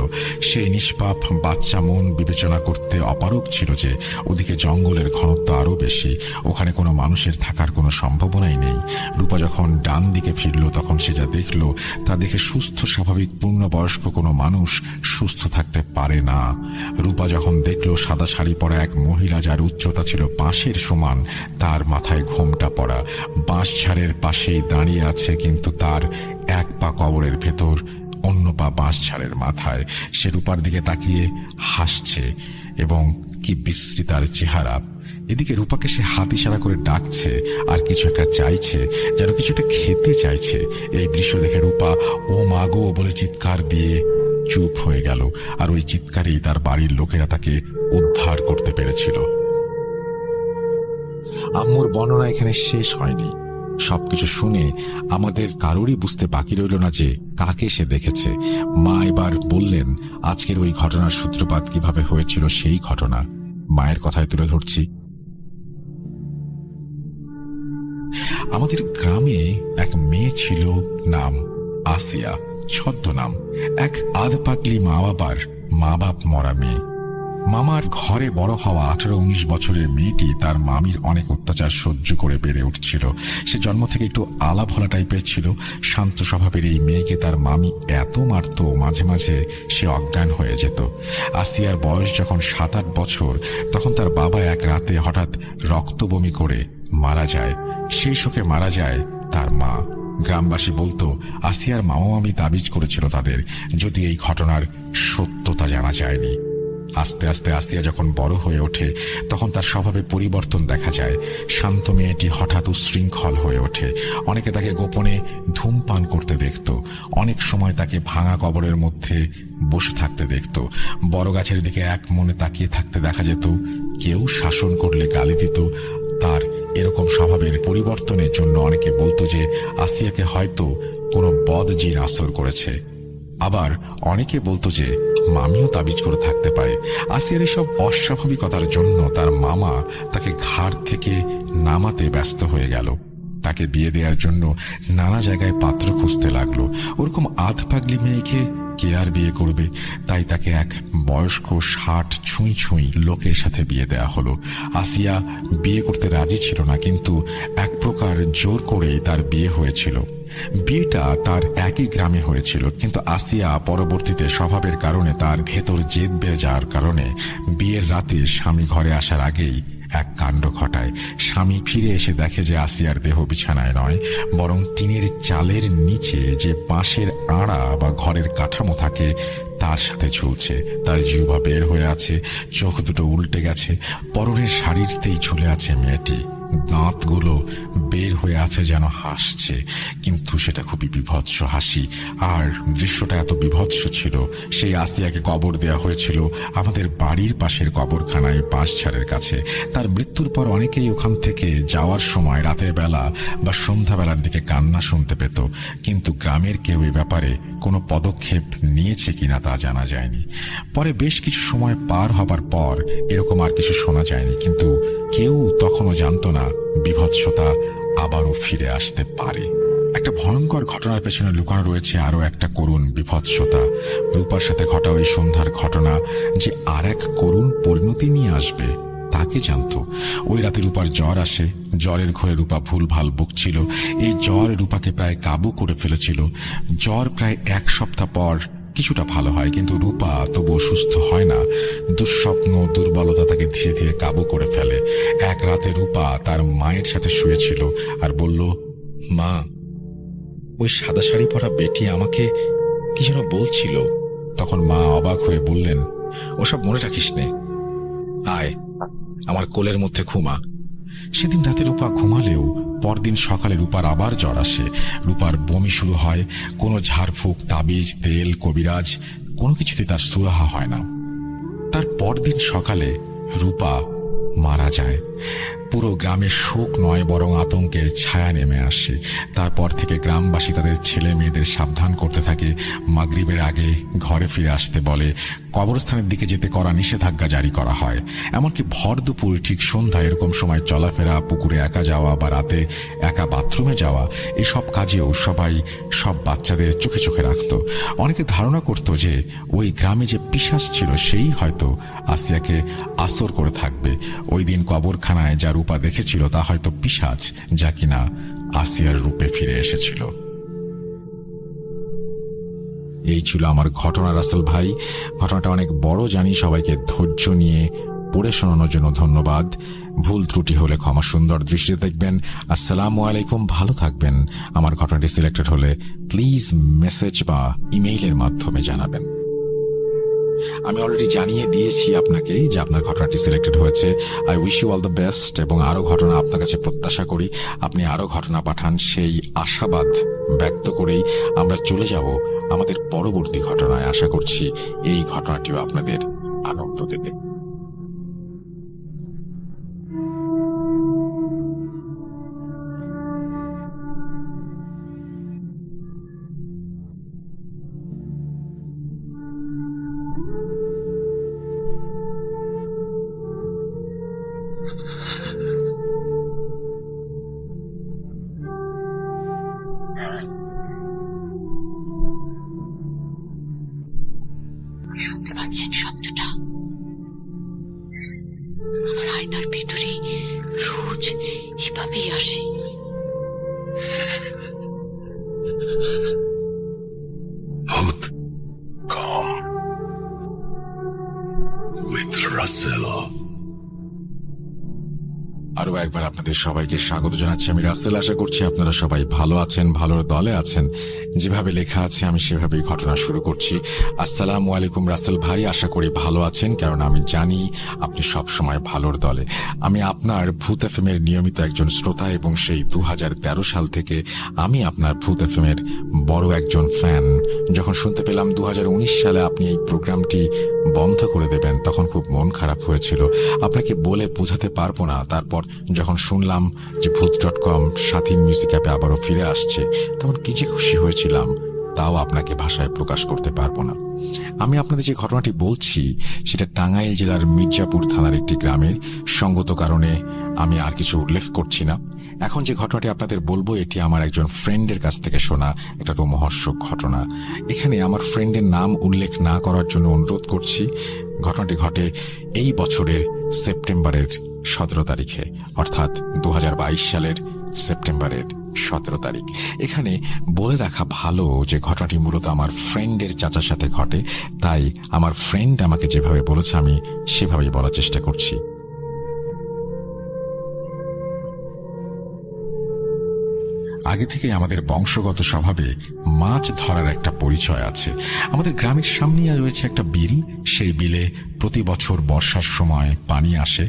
সেই নিষ্পাপ বাচ্চা মন বিবেচনা করতে অপারগ ছিল যে ওদিকে জঙ্গলের ঘনত্ব আরো বেশি, ওখানে কোনো মানুষের থাকার কোনো সম্ভাবনাই নেই। রূপা যখন ডান দিকে ফিরল তখন সে যা দেখল তা দেখে সুস্থ স্বাভাবিক পূর্ণবয়স্ক কোনো মানুষ সুস্থ থাকতে পারে না। রূপা যখন দেখল সাদা শাড়ি পরা এক মহিলা, যার উচ্চতা ছিল বাঁশের সমান, তার মাথায় ঘোমটা পরা, বাঁশঝাড়ের পাশেই দাঁড়িয়ে আছে, কিন্তু তার এক পা কবরের ভেতর, অন্য পা বাঁশঝাড়ের মাথায়। সে রূপার দিকে তাকিয়ে হাসছে এবং কি বিশ্রী তার চেহারা। এদিকে রূপাকে সে হাত ইশারা করে ডাকছে আর কিছু একটা চাইছে, যেন কিছু একটা খেতে চাইছে। এই দৃশ্য দেখে রূপা ও মা গো বলে চিৎকার দিয়ে চুপ হয়ে গেল, আর ওই চিৎকারেই তার বাড়ির লোকেরা তাকে উদ্ধার করতে পেরেছিল। আম্মুর বর্ণনা এখানে শেষ হয়নি। সবকিছু শুনে আমাদের কারোরই বুঝতে বাকি রইল না যে কাকে সে দেখেছে। মা এবার বললেন আজকের ওই ঘটনার সূত্রপাত কিভাবে হয়েছিল সেই ঘটনা মায়ের কথায় তুলে ধরছি। আমাদের গ্রামে এক মেয়ে ছিল, নাম আসিয়া, ছদ্মনাম। এক আধপাগলি মা বাবার মা বাপ মরা মেয়ে। মামার ঘরে বড় হওয়া 18-19 বছরের মেয়েটি তার মামির অনেক অত্যাচার সহ্য করে বেড়ে উঠছিল। সে জন্ম থেকে একটু আলাভোলা টাইপের ছিল। শান্ত স্বভাবের এই মেয়েকে তার মামি এত মারত, মাঝে মাঝে সে অজ্ঞান হয়ে যেত। আসিয়ার বয়স যখন 7-8 বছর, তখন তার বাবা এক রাতে হঠাৎ রক্ত বমি করে মারা যায়। সেই শোকে মারা যায় তার মা। গ্রামবাসী বলতো আসিয়ার মামা মামি তাবিজ করেছিল তাদের, যদি এই ঘটনার সত্যতা জানা যায়নি। আস্তে আস্তে আসিয়া যখন বড় হয়ে ওঠে তখন তার স্বভাবে পরিবর্তন দেখা যায়। শান্ত মেয়েটি হঠাৎ উশৃঙ্খল হয়ে ওঠে। অনেকে তাকে গোপনে ধূমপান করতে দেখত, অনেক সময় তাকে ভাঙা কবরের মধ্যে বসে থাকতে দেখত, বড় গাছের দিকে এক মনে তাকিয়ে থাকতে দেখা যেত। কেউ শাসন করলে গালি দিত। তার এরকম স্বভাবের পরিবর্তনের জন্য অনেকে বলতো যে আসিয়াকে হয়তো কোনো বদ জিন আসর করেছে। আবার অনেকে বলতো যে মামিও তাবিজ করে থাকতে পারে। আসিয়ার এসব অস্বাভাবিকতার জন্য তার মামা তাকে ঘাট থেকে নামাতে ব্যস্ত হয়ে গেল। তাকে বিয়ে দেওয়ার জন্য নানা জায়গায় পাত্র খুঁজতে লাগলো। ওরকম আধপাগলি মেয়েকে কে আর বিয়ে করবে? তাই তাকে এক বয়স্ক 60 ছুঁই ছুঁই লোকের সাথে বিয়ে দেয়া হলো। আসিয়া বিয়ে করতে রাজি ছিল না, কিন্তু এক প্রকার জোর করেই তার বিয়ে হয়েছিল। বিয়েটা তার একই গ্রামে হয়েছিল, কিন্তু আসিয়া পরবর্তীতে স্বভাবের কারণে তার ভেতর জেদ বেড়ে যাওয়ার কারণে বিয়ের রাতে স্বামী ঘরে আসার আগেই এক কাণ্ড ঘটায়। স্বামী ফিরে এসে দেখে যে আসিয়ার দেহ বিছানায় নয়, বরং টিনের চালের নিচে যে বাঁশের আড়া বা ঘরের কাঠামো থাকে তার সাথে ঝুলছে। তার জিহ্বা বের হয়ে আছে, চোখ দুটো উল্টে গেছে, পরনের শাড়িতেই ঝুলে আছে মেয়েটি। দাঁতগুলো বের হয়ে আছে, যেন হাসছে, কিন্তু সেটা খুবই বিভৎস হাসি। আর দৃশ্যটা এত বিভৎস ছিল, সেই আসিয়াকে কবর দেয়া হয়েছিল আমাদের বাড়ির পাশের কবরখানায় বাঁশঝাড়ের কাছে। তার মৃত্যুর পর অনেকেই ওখান থেকে যাওয়ার সময় রাতের বেলা বা সন্ধ্যাবেলার দিকে কান্না শুনতে পেত, কিন্তু গ্রামের কেউ এ ব্যাপারে কোনো পদক্ষেপ নিয়েছে কিনা তা জানা যায়নি। পরে বেশ কিছু সময় পার হবার পর এরকম আর কিছু শোনা যায়নি, কিন্তু কেউ তখনও জানত না বিভৎসতা আবারও ফিরে আসতে পারে। একটা ভয়ঙ্কর ঘটনার পেছনে লুকানো রয়েছে আরো একটা করুণ বিভৎসতা। রূপার সাথে ঘটা ওই সন্ধ্যার ঘটনা যে আর এক করুণ পরিণতি নিয়ে আসবে তাকে জানত। ওই রাতে রূপার জ্বর আসে। জ্বরের ঘরে রূপা ভুলভাল বকছিল। এই জ্বর রূপাকে প্রায় কাবু করে ফেলেছিল। জ্বর প্রায় 1 সপ্তাহ পর কিছুটা ভালো হয়, কিন্তু রূপা তবুও সুস্থ হয় না। দুঃস্বপ্ন, দুর্বলতা তাকে ধীরে ধীরে কাবু করে ফেলে। এক রাতে রূপা তার মায়ের সাথে শুয়েছিল আর বলল, মা ওই সাদা শাড়ি পরা বেটি আমাকে কি যেন বলছিল। তখন মা অবাক হয়ে বললেন, ওসব মনে রাখিস নে, আয় আমার কোলের মধ্যে ঘুমা। সেদিন রাতে রূপা ঘুমালেও পরদিন সকালে রূপার আবার জ্বর আসে। রূপার বমি শুরু হয়। কোনো ঝাড়ফুঁক, তাবিজ, তেল, কবিরাজ কোনো কিছুতে তার সুরাহা হয় না। তার পরদিন সকালে রূপা মারা যায়। পুরো গ্রামে শোক নয়, বরং আতঙ্কের ছায়া নেমে আসে। তারপর থেকে গ্রামবাসী তাদের ছেলে মেয়েদের সাবধান করতে থাকে। মাগরিবের আগে ঘরে ফিরে আসতে বলে। কবরস্থানের দিকে যেতে করা নিষেধাজ্ঞা জারি করা হয়। এমনকি ভর দুপুর ঠিক সন্ধ্যা এরকম সময় চলাফেরা, পুকুরে একা যাওয়া বা রাতে একা বাথরুমে যাওয়া, এসব কাজেও সবাই সব বাচ্চাদের চোখে চোখে রাখত। অনেকে ধারণা করত যে ওই গ্রামে যে পিশাচ ছিল সেই হয়তো আসিয়াকে আসর করে থাকবে। ওই দিন কবরখানায় যা রূপা দেখেছিল তা হয়তো পিশাচ, যা কিনা আসিয়ার রূপে ফিরে এসেছিল। এই ছিল আমার ঘটনা রাসেল ভাই। ঘটনাটা অনেক বড় জানি, সবাইকে ধৈর্য নিয়ে পড়ে শোনানোর জন্য ধন্যবাদ। ভুল ত্রুটি হলে ক্ষমা সুন্দর দৃষ্টিতে দেখবেন। আসসালামু আলাইকুম, ভালো থাকবেন। আমার ঘটনাটি সিলেক্টেড হলে প্লিজ মেসেজ বা ইমেইলের মাধ্যমে জানাবেন। আমি অলরেডি জানিয়ে দিয়েছি আপনাকে যে আপনার ঘটনাটি সিলেক্টেড হয়েছে। I wish you all the best, এবং আরও ঘটনা আপনার কাছে প্রত্যাশা করি। আপনি আরও ঘটনা পাঠান, সেই আশাবাদ ব্যক্ত করেই আমরা চলে যাব আমাদের পরবর্তী ঘটনায়। আশা করছি এই ঘটনাটিও আপনাদের আনন্দ দেবে। শুনতে পাচ্ছেন শব্দটা? আমার আয়নার ভিতরে রোজ এভাবেই আসে। ভূত কম উইথ রাসেল। আরও একবার আপনাদের সবাইকে স্বাগত জানাচ্ছি। আমি রাসেল। আশা করছি আপনারা সবাই ভালো আছেন, ভালোর দলে আছেন। যেভাবে লেখা আছে আমি সেভাবেই ঘটনা শুরু করছি। আসসালামু আলাইকুম রাসেল ভাই, আশা করি ভালো আছেন, কারণ আমি জানি আপনি সব সময় ভালোর দলে। আমি আপনার ভূত এফএমের নিয়মিত একজন শ্রোতা, এবং সেই 2013 সাল থেকে আমি আপনার ভূত এফএমের বড় একজন ফ্যান। যখন শুনতে পেলাম 2019 সালে আপনি এই প্রোগ্রামটি বন্ধ করে দেবেন, তখন খুব মন খারাপ হয়েছিল। আপনাকে বলে বোঝাতে পারবো না। তারপর যখন শুনলাম যে ভূত.com স্বাধীন মিউজিক অ্যাপে আবারও ফিরে আসছে, তখন কি যে খুশি হয়েছিলাম তাও আপনাকে ভাষায় প্রকাশ করতে পারবো না। আমি আপনাদের যে ঘটনাটি বলছি সেটা টাঙ্গাইল জেলার মির্জাপুর থানার একটি গ্রামের। সঙ্গত কারণে আমি আর কিছু উল্লেখ করছি না। এখন যে ঘটনাটি আপনাদের বলবো এটি আমার একজন ফ্রেন্ডের কাছ থেকে শোনা একটা রোমহর্ষক ঘটনা। এখানে আমার ফ্রেন্ডের নাম উল্লেখ না করার জন্য অনুরোধ করছি। ঘটনাটি ঘটে এই বছরের সেপ্টেম্বরের 17 তারিখে, অর্থাৎ 2022 সালের সেপ্টেম্বরের 17 তারিখ। এখানে বলে রাখা ভালো যে ঘটনাটি মূলত আমার ফ্রেন্ডের চাচার সাথে ঘটে, তাই আমার ফ্রেন্ড আমাকে যেভাবে বলেছে আমি সেভাবেই বলার চেষ্টা করছি। আগে থেকে আমাদের বংশগত স্বভাবে মাছ ধরার একটা পরিচয় আছে। আমাদের গ্রামের সামনেই রয়েছে একটা বিল। সেই বিলে প্রতি বছর বর্ষার সময় পানি আসে।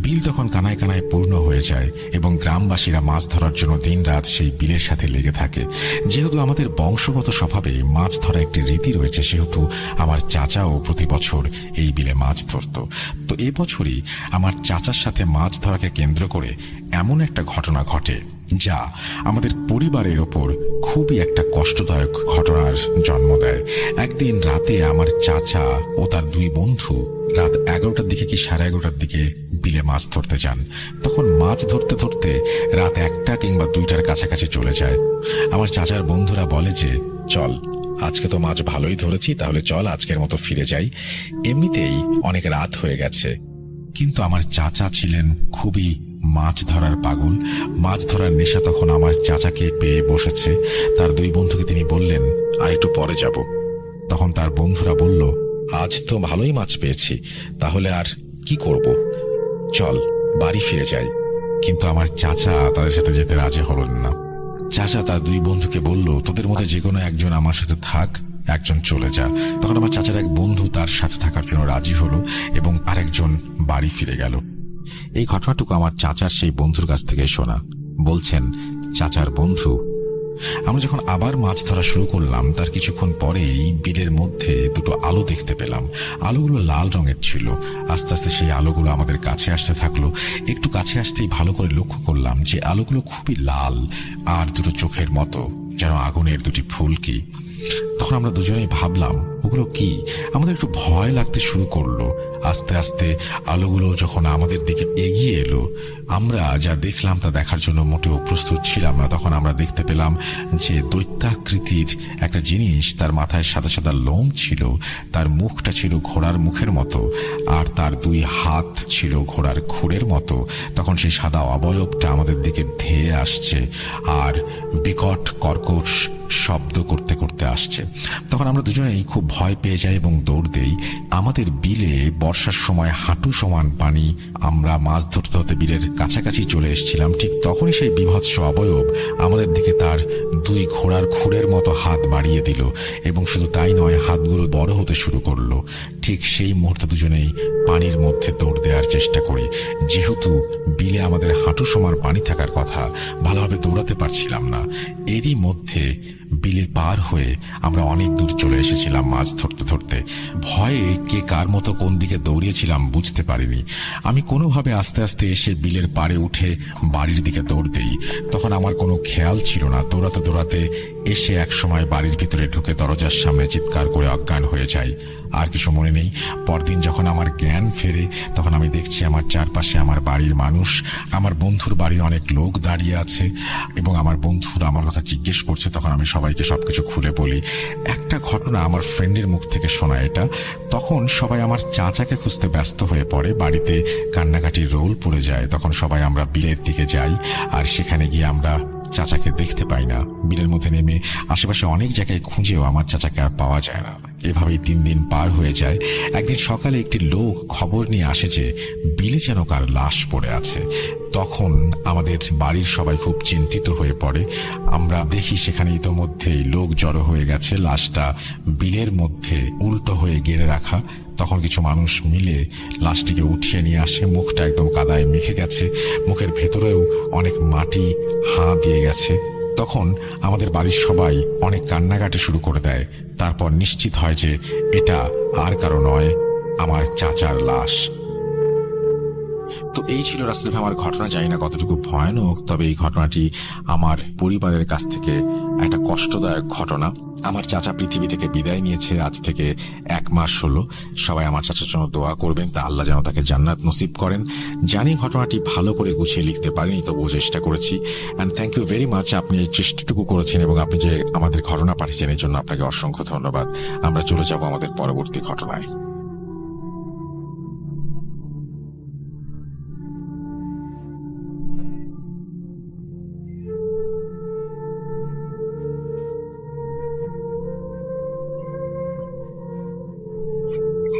বিল তখন কানায় কানায় পূর্ণ হয়ে যায় এবং গ্রামবাসীরা মাছ ধরার জন্য দিনরাত সেই বিলের সাথে লেগে থাকে। যেহেতু আমাদের বংশগত স্বভাবে মাছ ধরা একটি রীতি রয়েছে, সেহেতু আমার চাচাও প্রতি বছর এই বিলে মাছ ধরত। তো এবছরই আমার চাচার সাথে মাছ ধরাকে কেন্দ্র করে এমন একটা ঘটনা ঘটে যা আমাদের পরিবারের ওপর খুবই একটা কষ্টদায়ক ঘটনার জন্ম দেয়। একদিন রাতে আমার চাচা ও তার দুই বন্ধু রাত 11টার দিকে কি 11:30টার দিকে বিলে মাছ ধরতে যান। তখন মাছ ধরতে ধরতে রাত 1টা কিংবা 2টার কাছাকাছি চলে যায়। আমার চাচার বন্ধুরা বলে যে, চল আজকে তো মাছ ভালোই ধরেছি, তাহলে চল আজকের মতো ফিরে যাই, এমনিতেই অনেক রাত হয়ে গেছে। কিন্তু আমার চাচা ছিলেন খুবই মাছ ধরার পাগল। মাছ ধরার নেশা তখন আমার চাচাকে পেয়ে বসেছে। তার দুই বন্ধুকে তিনি বললেন, আর একটু পরে যাব। তখন তার বন্ধুরা বলল, আজ তো ভালোই মাছ পেয়েছি, তাহলে আর কি করব, চল বাড়ি ফিরে যাই। কিন্তু আমার চাচা তাদের সাথে যেতে রাজি হলেন না। চাচা তার দুই বন্ধুকে বলল, তোদের মধ্যে যে কোনো একজন আমার সাথে থাক, একজন চলে যা। তখন আমার চাচার এক বন্ধু তার সাথে থাকার জন্য রাজি হলো এবং আরেকজন বাড়ি ফিরে গেল। এই ঘটনাটুকু আমার চাচার সেই বন্ধুর কাছ থেকে শোনা। বলছেন চাচার বন্ধু, আমরা যখন আবার মাছ ধরা শুরু করলাম তার কিছুক্ষণ পরেই বিলের মধ্যে দুটো আলো দেখতে পেলাম। আলোগুলো লাল রঙের ছিল। আস্তে আস্তে সেই আলোগুলো আমাদের কাছে আসতে থাকলো। একটু কাছে আসতেই ভালো করে লক্ষ্য করলাম যে আলোগুলো খুবই লাল আর দুটো চোখের মতো, যেন আগুনের দুটি ফুলকি। তখন আমরা দুজনেই ভাবলাম ওগুলো কি। আমাদের একটু ভয় লাগতে শুরু করলো। আস্তে আস্তে আলোগুলো যখন আমাদের দিকে এগিয়ে এলো, আমরা যা দেখলাম তা দেখার জন্য মোটেও প্রস্তুত ছিলাম না। তখন আমরা দেখতে পেলাম যে দৈত্যাকৃতির একটা জিনিস, তার মাথায় সাদা সাদা লোম ছিল, তার মুখটা ছিল ঘোড়ার মুখের মতো, আর তার দুই হাত ছিল ঘোড়ার খুরের মতো। তখন সেই সাদা অবয়বটা আমাদের দিকে ধেয়ে আসছে আর বিকট কর্কশ শব্দ করতে করতে আসছে। তখন আমরা দুজনেই খুব ভয় পেয়ে যাই এবং দৌড় দেই। আমাদের বিলে বর্ষার সময় হাঁটু সমান পানি। আমরা মাছ ধরতে ধরতে বিলের কাছাকাছি চলে এসেছিলাম। ঠিক তখনই সেই বিভৎস অবয়ব আমাদের দিকে তার দুই ঘোড়ার খুরের মতো হাত বাড়িয়ে দিল এবং শুধু তাই নয়, হাতগুলো বড় হতে শুরু করলো। ঠিক সেই মুহূর্তে দুজনেই পানির মধ্যে দৌড় দেওয়ার চেষ্টা করি। যেহেতু বিলে আমাদের হাঁটু সমান পানি থাকার কথা, ভালোভাবে দৌড়াতে পারছিলাম না। এরই মধ্যে বিলে পার হয়ে আমরা অনেক দূর চলে এসেছিলাম মাছ ধরতে ধরতে। ভয়ে কে কার মতো কোন দিকে দৌড়িয়েছিলাম বুঝতে পারিনি। আমি কোনোভাবে আস্তে আস্তে এসে বিলের পাড়ে উঠে বাড়ির দিকে দৌড় দেই। তখন আমার কোনো খেয়াল ছিল না। দৌড়াতে দৌড়াতে এসে একসময় বাড়ির ভিতরে ঢুকে দরজার সামনে চিৎকার করে অজ্ঞান হয়ে যাই। আর কিছু মনে নেই। পরদিন যখন আমার জ্ঞান ফেরে তখন আমি দেখছি আমার চারপাশে আমার বাড়ির মানুষ, আমার বন্ধুর বাড়ির অনেক লোক দাঁড়িয়ে আছে এবং আমার বন্ধুরা আমার কথা জিজ্ঞেস করছে। তখন আমি সবাইকে সবকিছু খুলে বলি। একটা ঘটনা আমার ফ্রেন্ডের মুখ থেকে শোনা এটা। তখন সবাই আমার চাচাকে খুঁজতে ব্যস্ত হয়ে পড়ে। বাড়িতে কান্নাকাটির রোল পড়ে যায়। তখন সবাই আমরা বিলের দিকে যাই, আর সেখানে গিয়ে আমরা চাচাকে দেখতে পাই না। বিলের মধ্যে নেমে আশেপাশে অনেক জায়গায় খুঁজেও আমার চাচাকে আর পাওয়া যায় না। এভাবেই 3 দিন পার হয়ে যায়। একদিন সকালে একটি লোক খবর নিয়ে আসে যে বিলে যেন কার লাশ পড়ে আছে। তখন আমাদের বাড়ির সবাই খুব চিন্তিত হয়ে পড়ে। আমরা দেখি সেখানে ইতোমধ্যেই লোক জড়ো হয়ে গেছে। লাশটা বিলের মধ্যে উল্টো হয়ে গেড়ে রাখা। তখন কিছু মানুষ মিলে লাশটিকে উঠিয়ে নিয়ে আসে। মুখটা একদম কাদায় মেখে গেছে, মুখের ভেতরেও অনেক মাটি হাঁ দিয়ে গেছে। তখন আমাদের বাড়ির সবাই অনেক কান্নাকাটি শুরু করে দেয়। তারপর নিশ্চিত হয় যে এটা আর কারো নয়, আমার চাচার লাশ। তো এই ছিল রাসেল ভাই আমার ঘটনা। জানি না কতটুকু ভয়ানক, তবে এই ঘটনাটি আমার পরিবারের কাছ থেকে একটা কষ্টদায়ক ঘটনা। আমার চাচা পৃথিবী থেকে বিদায় নিয়েছে আজ থেকে 1 মাস হলো। সবাই আমার চাচার জন্য দোয়া করবেন, তা আল্লাহ যেন তাকে জান্নাত নসিব করেন। জানি ঘটনাটি ভালো করে গুছিয়ে লিখতে পারিনি, তবুও চেষ্টা করেছি। And thank you very much. আপনি এই চেষ্টাটুকু করেছেন এবং আপনি যে আমাদের ঘটনা পাঠিয়েছেন এর জন্য আপনাকে অসংখ্য ধন্যবাদ। আমরা চলে যাব আমাদের পরবর্তী ঘটনায়।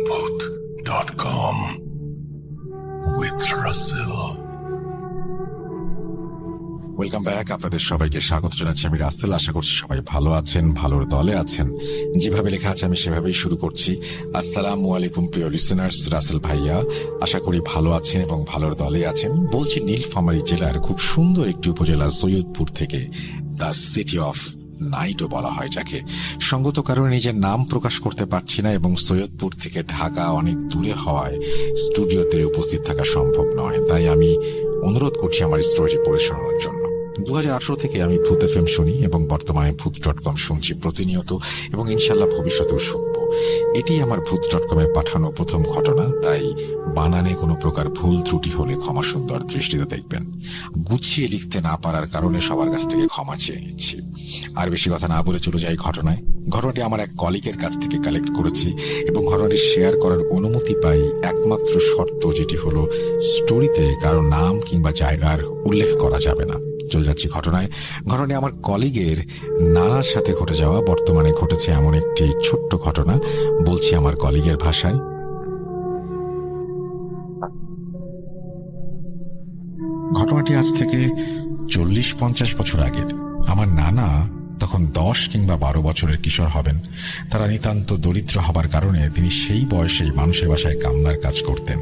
Bhoot.com with Russell. Welcome back. আপনাদের সবাইকে স্বাগত জানাচ্ছি। আমি রাসেল। আশা করছি সবাই ভালো আছেন, ভালোর দলে আছেন। যেভাবে লেখা আছে আমি সেভাবেই শুরু করছি। আসসালামু আলাইকুম প্রিয় লিসেনার্স। রাসেল ভাইয়া আশা করি ভালো আছেন এবং ভালোর দলে আছেন। বলছি নীলফামারী জেলার খুব সুন্দর একটি উপজেলা সৈয়দপুর থেকে, দ্য সিটি অফ নাইটও বলা হয় যাকে। সঙ্গত কারণে নিজের নাম প্রকাশ করতে পারছি না এবং সৈয়দপুর থেকে ঢাকা অনেক দূরে হওয়ায় স্টুডিওতে উপস্থিত থাকা সম্ভব নয়। তাই আমি অনুরোধ করছি আমার স্টোরিটি পড়ে শোনানোর জন্য। 2018 থেকে আমি ভূত FM শুনি এবং বর্তমানে ভূত.com শুনছি প্রতিনিয়ত এবং ইনশাল্লাহ ভবিষ্যতেও শুনব। এটি আমার ভূত.com-এ পাঠানো প্রথম ঘটনা, তাই বানানে কোনো প্রকার ভুল ত্রুটি হলে ক্ষমা সুন্দর দৃষ্টিতে দেখবেন। গুছিয়ে লিখতে না পারার কারণে সবার কাছ থেকে ক্ষমা চেয়ে নিচ্ছি। আর বেশি কথা না বলে চলে যাই ঘটনায়। ঘটনাটি আমার এক কলিগের কাছ থেকে কালেক্ট করেছি এবং ঘটনাটি শেয়ার করার অনুমতি পাই একমাত্র শর্ত, যেটি হলো স্টোরিতে কারো নাম কিংবা জায়গার উল্লেখ করা যাবে না। চলে যাচ্ছি ঘটনায়। ঘটনাটি আমার কলিগের নানার সাথে ঘটে যাওয়া, বর্তমানে ঘটেছে এমন একটি ছোট্ট ঘটনা। বলছি আমার কলিগের ভাষায়। ঘটনাটি আজ থেকে 40-50 বছর আগের। আমার নানা তখন 10 কিংবা 12 বছরের কিশোর হবেন। তারা নিতান্ত দরিদ্র হবার কারণে তিনি সেই বয়সেই মানুষের বাসায় কামলার কাজ করতেন।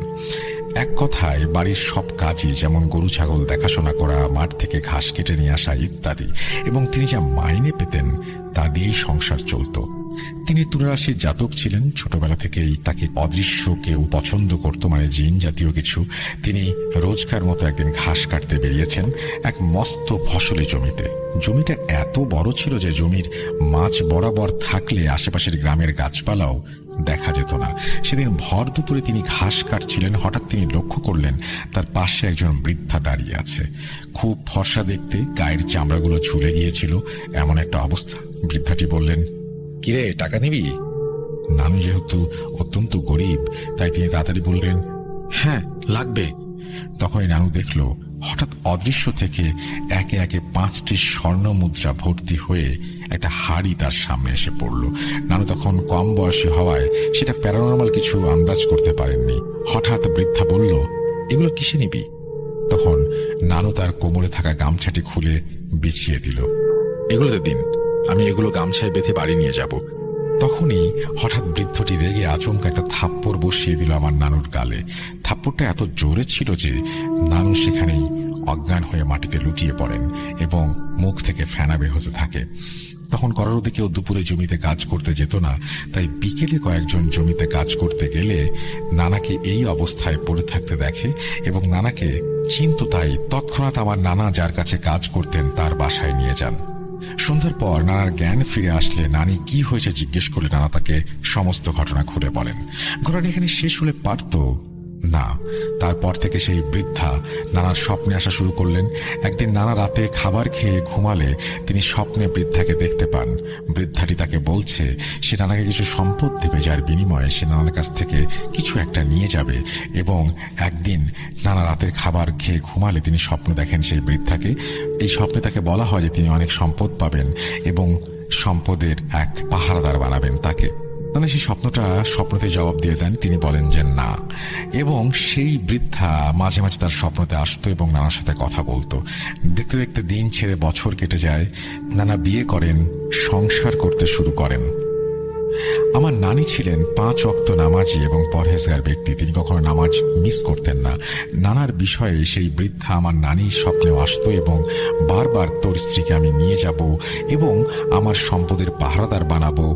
এক কথায় বাড়ির সব কাজই, যেমন গরু ছাগল দেখাশোনা করা, মাঠ থেকে ঘাস কেটে নিয়ে আসা ইত্যাদি, এবং তিনি যা মাইনে পেতেন তা দিয়েই সংসার চলত। তিনি তুলারাশির জাতক ছিলেন। ছোটবেলা থেকেই তাকে অদৃশ্য কেউ পছন্দ করত, মানে জিন জাতীয় কিছু। তিনি রোজকার মতো একদিন ঘাস কাটতে বেরিয়েছেন এক মস্ত ফসলি জমিতে। জমিটা এত বড় ছিল যে জমির মাঝ বরাবর থাকলে আশেপাশের গ্রামের গাছপালাও দেখা যেত না। সেদিন ভর দুপুরে তিনি ঘাস কাটছিলেন। হঠাৎ তিনি লক্ষ্য করলেন তার পাশে একজন বৃদ্ধা দাঁড়িয়ে আছে। খুব ফর্সা দেখতে, গায়ের চামড়াগুলো ঝুলে গিয়েছিল, এমন একটা অবস্থা। বৃদ্ধাটি বললেন, কিরে, টাকা নিবি? নানু যেহেতু অত্যন্ত গরিব, তাই তিনি তাড়াতাড়ি বললেন, হ্যাঁ লাগবে। তখনই নানু দেখল হঠাৎ অদৃশ্য থেকে একে একে 5টি স্বর্ণ মুদ্রা ভর্তি হয়ে একটা হাড়ি তার সামনে এসে পড়ল। নানু তখন কম বয়সী হওয়ায় সেটা প্যারানর্মাল কিছু আন্দাজ করতে পারেননি। হঠাৎ বৃদ্ধা বলল, এগুলো কিসে নিবি? তখন নানু তার কোমরে থাকা গামছাটি খুলে বিছিয়ে দিল। এগুলোতে দিন, আমি এগুলো গামছায় বেঁধে বাড়ি নিয়ে যাব। তখনই হঠাৎ বৃদ্ধটি রেগে আচমকা একটা থাপ্পড় বসিয়ে দিল আমার নানুর গালে। থাপ্পড়টা এত জোরে ছিল যে নানু সেখানেই অজ্ঞান হয়ে মাটিতে লুটিয়ে পড়েন এবং মুখ থেকে ফেনা বের হতে থাকে। তখন করোরদি কেউ দুপুরে জমিতে কাজ করতে যেত না, তাই বিকেলে কয়েকজন জমিতে কাজ করতে গেলে নানাকে এই অবস্থায় পড়ে থাকতে দেখে এবং নানাকে চিনত। তাই তৎক্ষণাৎ আমার নানা যার কাছে কাজ করতেন তার বাসায় নিয়ে যান। সন্ধ্যার পর নানার জ্ঞান ফিরে আসলে নানি কি হয়েছে জিজ্ঞেস করলে নানা তাকে সমস্ত ঘটনা খুলে বলেন। ঘটনা এখানে শেষ হলে পারত না। তারপর থেকে সেই বৃদ্ধা নানার স্বপ্নে আসা শুরু করলেন। একদিন নানা রাতে খাবার খেয়ে ঘুমালে তিনি স্বপ্নে বৃদ্ধাকে দেখতে পান। বৃদ্ধাটি তাকে বলছে সে নানাকে কিছু সম্পদ দেবে, যার বিনিময়ে সে নানার কাছ থেকে কিছু একটা নিয়ে যাবে। এবং একদিন নানা রাতের খাবার খেয়ে ঘুমালে তিনি স্বপ্ন দেখেন সেই বৃদ্ধাকে। এই স্বপ্নে তাকে বলা হয় যে তিনি অনেক সম্পদ পাবেন এবং সম্পদের এক পাহারাদার বানাবেন তাকে। মানে সেই স্বপ্নতে জবাব দিয়ে দেন। তিনি বলেন যে না, এবং সেই বৃদ্ধা মাঝে মাঝে তার স্বপ্নতে আসতো এবং নানার সাথে কথা বলতো। দেখতে দেখতে দিন ছেড়ে বছর কেটে যায়। নানা বিয়ে করেন, সংসার করতে শুরু করেন। আমার নানি ছিলেন 5 ওয়াক্ত নামাজি এবং পরহেজগার ব্যক্তি। তিনি কখনো নামাজ মিস করতেন না। নানার বিষয়ে সেই বৃদ্ধা আমার নানির স্বপ্নেও আসতো এবং বারবার তোর স্ত্রীকে আমি নিয়ে যাব এবং আমার সম্পদের পাহারাদার বানাবো,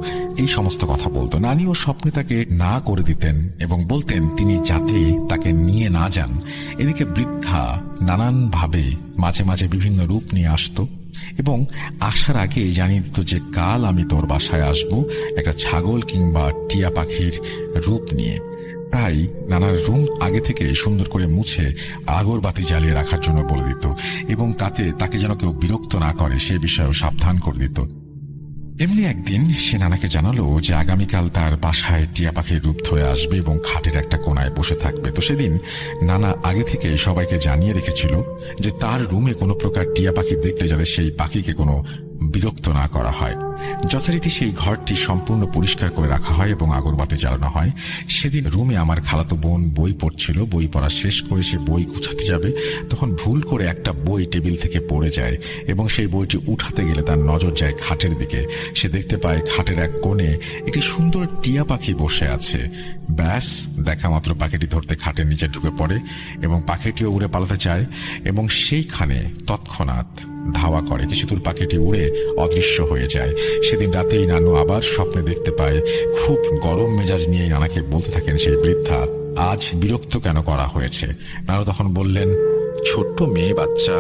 এই সমস্ত কথা বলতো। নানিও স্বপ্নে তাকে না করে দিতেন এবং বলতেন তিনি যাতে তাকে নিয়ে না যান। এদিকে বৃদ্ধা নানানভাবে মাঝে মাঝে বিভিন্ন রূপ নিয়ে আসতো এবং আসার আগে জানিয়ে দিত যে কাল আমি তোর বাসায় আসব একটা ছাগল কিংবা টিয়া পাখির রূপ নিয়ে। তাই নানার রুম আগে থেকে সুন্দর করে মুছে আগরবাতি জ্বালিয়ে রাখার জন্য বলে দিত এবং তাতে তাকে যেন কেউ বিরক্ত না করে সে বিষয়েও সাবধান করে দিত। এমনি একদিন সে নানাকে জানালো যে আগামীকাল তার বাসায় টিয়া পাখির রূপ ধরে আসবে এবং খাটের একটা কোনায় বসে থাকবে। তো সেদিন নানা আগে থেকে সবাইকে জানিয়ে রেখেছিল যে তার রুমে কোনো প্রকার টিয়া পাখি দেখলে যাতে সেই পাখিকে কোনো বিরক্ত না করা হয়। যথারীতি সেই ঘরটি সম্পূর্ণ পরিষ্কার করে রাখা হয় এবং আগরবাতি জ্বালানো হয়। সেদিন রুমে আমার খালাতো বোন বই পড়ছিল। বই পড়া শেষ করে সে বই গুছাতে যাবে, তখন ভুল করে একটা বই টেবিল থেকে পড়ে যায় এবং সেই বইটি উঠাতে গেলে তার নজর যায় খাটের দিকে। সে দেখতে পায় খাটের এক কোণে একটি সুন্দর টিয়া পাখি বসে আছে। ব্যাস, দেখা মাত্র পাখিটি ধরতে খাটের নিচে ঢুকে পড়ে এবং পাখিটিও উড়ে পালাতে চায় এবং সেইখানে তৎক্ষণাৎ ধাওয়া করে। কিছু দূর পাখিটি উড়ে অদৃশ্য হয়ে যায়। সেদিন রাতেই নানু আবার স্বপ্নে দেখতে পায়। খুব গরম মেজাজ নিয়ে নানাকে বলতে থাকেন সেই বৃদ্ধা, আজ বিরক্ত কেন করা হয়েছে? নানু তখন বললেন, ছোট্ট মেয়ে বাচ্চা,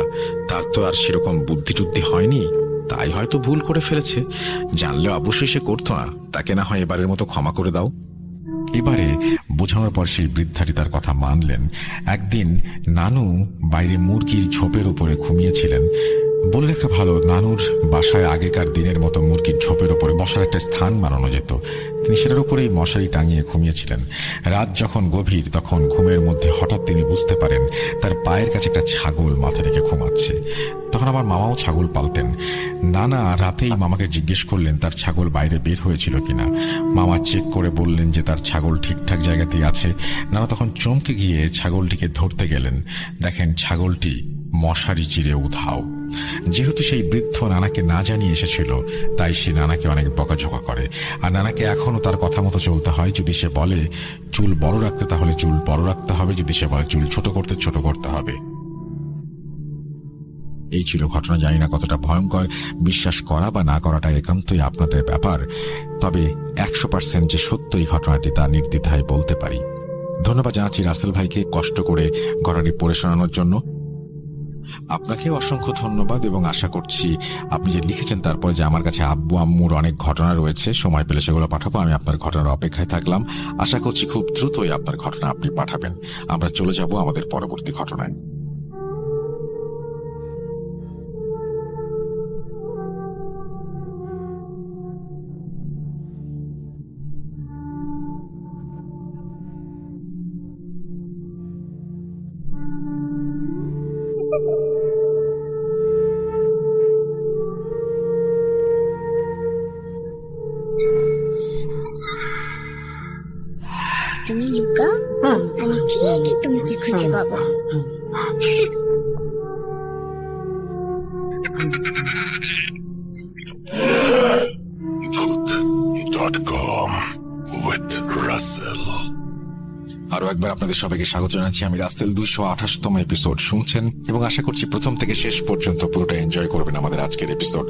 তার তো আর সেরকম বুদ্ধি টুদ্ধি হয়নি, তাই হয়তো ভুল করে ফেলেছে। জানলেও অবশ্যই সে করতো না। তাকে না হয় এবারের মতো ক্ষমা করে দাও। এবারে বোঝানোর পর সেই বৃদ্ধাটি তার কথা মানলেন। একদিন নানু বাইরে মুরগির ঝোপের উপরে ঘুমিয়েছিলেন। বলে রাখা ভালো, নানুর বাসায় আগেকার দিনের মতো মুরগির ঝোপের উপরে বসার একটা স্থান বানানো যেত। তিনি সেটার উপরেই মশারি টাঙিয়ে ঘুমিয়েছিলেন। রাত যখন গভীর তখন ঘুমের মধ্যে হঠাৎ তিনি বুঝতে পারেন তার পায়ের কাছে একটা ছাগল মাথা রেখে ঘুমাচ্ছে। তখন আমার মামাও ছাগল পালতেন। নানা রাতেই মামাকে জিজ্ঞেস করলেন তার ছাগল বাইরে বের হয়েছিল কিনা। মামা চেক করে বললেন যে তার ছাগল ঠিকঠাক জায়গাতেই আছে। নানা তখন চমকে গিয়ে ছাগলটিকে ধরতে গেলেন। দেখেন ছাগলটি মশারি চিরে উধাও। যেহেতু সেই বৃদ্ধ নানাকে না জানিয়ে এসেছিল, তাই সে নানাকে অনেক বকাঝকা করে। আর নানাকে এখনও তার কথা মতো চলতে হয়। যদি সে বলে চুল বড় রাখতে, তাহলে চুল বড় রাখতে হবে। যদি সে বলে চুল ছোট করতে, ছোট করতে হবে। এই ছিল ঘটনা। জানি না কতটা ভয়ঙ্কর, বিশ্বাস করা বা না করাটা একান্তই আপনাদের ব্যাপার। তবে 100% যে সত্য এই ঘটনাটি তা নির্দ্বিধায় বলতে পারি। ধন্যবাদ জানাচ্ছি রাসেল ভাইকে কষ্ট করে ঘটনাটি পড়ে শোনানোর জন্য। আপনাকে অসংখ্য ধন্যবাদ, এবং আশা করছি আপনি যে লিখেছেন তারপরে যে আমার কাছে আব্বু আম্মুর অনেক ঘটনা রয়েছে, সময় পেলে সেগুলো পাঠাবো। আমি আপনার ঘটনার অপেক্ষায় থাকলাম। আশা করছি খুব দ্রুতই আপনার ঘটনা আপনি পাঠাবেন। আমরা চলে যাব আমাদের পরবর্তী ঘটনায়। তুমি লুকাও, আমি ঠিকই তোমাকে খুঁজে পাবো। Voot.com with Russell. আরো একবার আপনাদের সবাইকে স্বাগত জানাচ্ছি। আমি রাসেল 228তম এপিসোড শুনছেন, এবং আশা করছি প্রথম থেকে শেষ পর্যন্ত পুরোটা এনজয় করবেন আমাদের আজকের এপিসোড।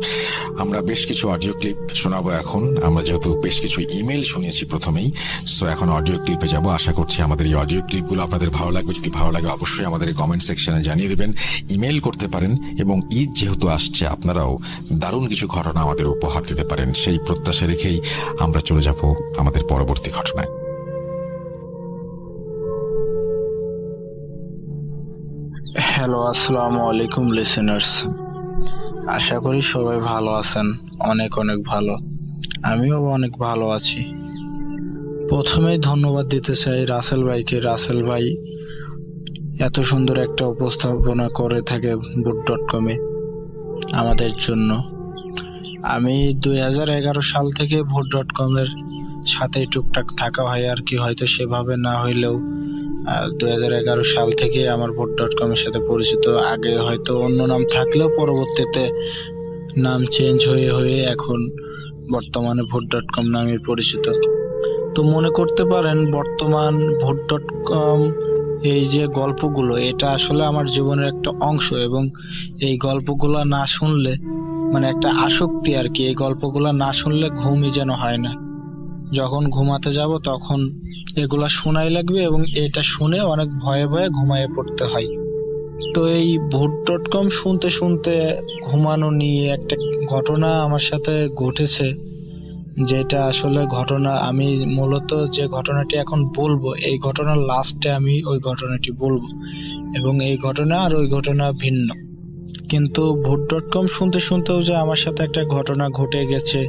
আমরা বেশ কিছু অডিও ক্লিপ শোনাবো এখন। আমরা যেহেতু বেশ কিছু ইমেল শুনিয়েছি প্রথমেই, সো এখন অডিও ক্লিপে যাব। আশা করছি আমাদের এই অডিও ক্লিপগুলো আপনাদের ভালো লাগবে। যদি ভালো লাগে অবশ্যই আমাদের কমেন্ট সেকশনে জানিয়ে দেবেন, ইমেল করতে পারেন, এবং ঈদ যেহেতু আসছে আপনারাও দারুণ কিছু ঘটনা আমাদের উপহার দিতে পারেন। সেই প্রত্যাশা রেখেই আমরা চলে যাব আমাদের পরবর্তী ঘটনায়। হ্যালো, আসসালামু আলাইকুম লিসেনার্স। আশা করি সবাই ভালো আছেন, অনেক অনেক ভালো। আমিও অনেক ভালো আছি। প্রথমেই ধন্যবাদ দিতে চাই রাসেল ভাইকে। রাসেল ভাই এত সুন্দর একটা উপস্থাপনা করে থাকে voot.com-এ আমাদের জন্য। আমি 2011 সাল থেকে voot.com-এর সাথে টুকটাক থাকা হয় আর কি, হয়তো সেভাবে না হইলেও 2011 সাল থেকে আমার voot.com-এর সাথে পরিচিত। আগে হয়তো অন্য নাম থাকলেও পরবর্তীতে নাম চেঞ্জ হয়ে হয়ে এখন বর্তমানে voot.com নামে পরিচিত। তো মনে করতে পারেন বর্তমান voot.com এই যে গল্পগুলো, এটা আসলে আমার জীবনের একটা অংশ, এবং এই গল্পগুলো না শুনলে মানে একটা আসক্তি আর কি। এই গল্পগুলো না শুনলে ঘুমই যেন হয় না। যখন ঘুমাতে যাব তখন এগুলা শোনাই লাগবে, এবং এটা শুনে অনেক ভয়ে ভয়ে ঘুমায়ে পড়তে হয়। তো এই voot.com শুনতে শুনতে ঘুমানো নিয়ে একটা ঘটনা আমার সাথে ঘটেছে, যেটা আসলে ঘটনা আমি মূলত যে ঘটনাটি এখন বলবো, এই ঘটনার লাস্টে আমি ওই ঘটনাটি বলবো, এবং এই ঘটনা আর ওই ঘটনা ভিন্ন। কিন্তু voot.com শুনতে শুনতেও যে আমার সাথে একটা ঘটনা ঘটে গেছে,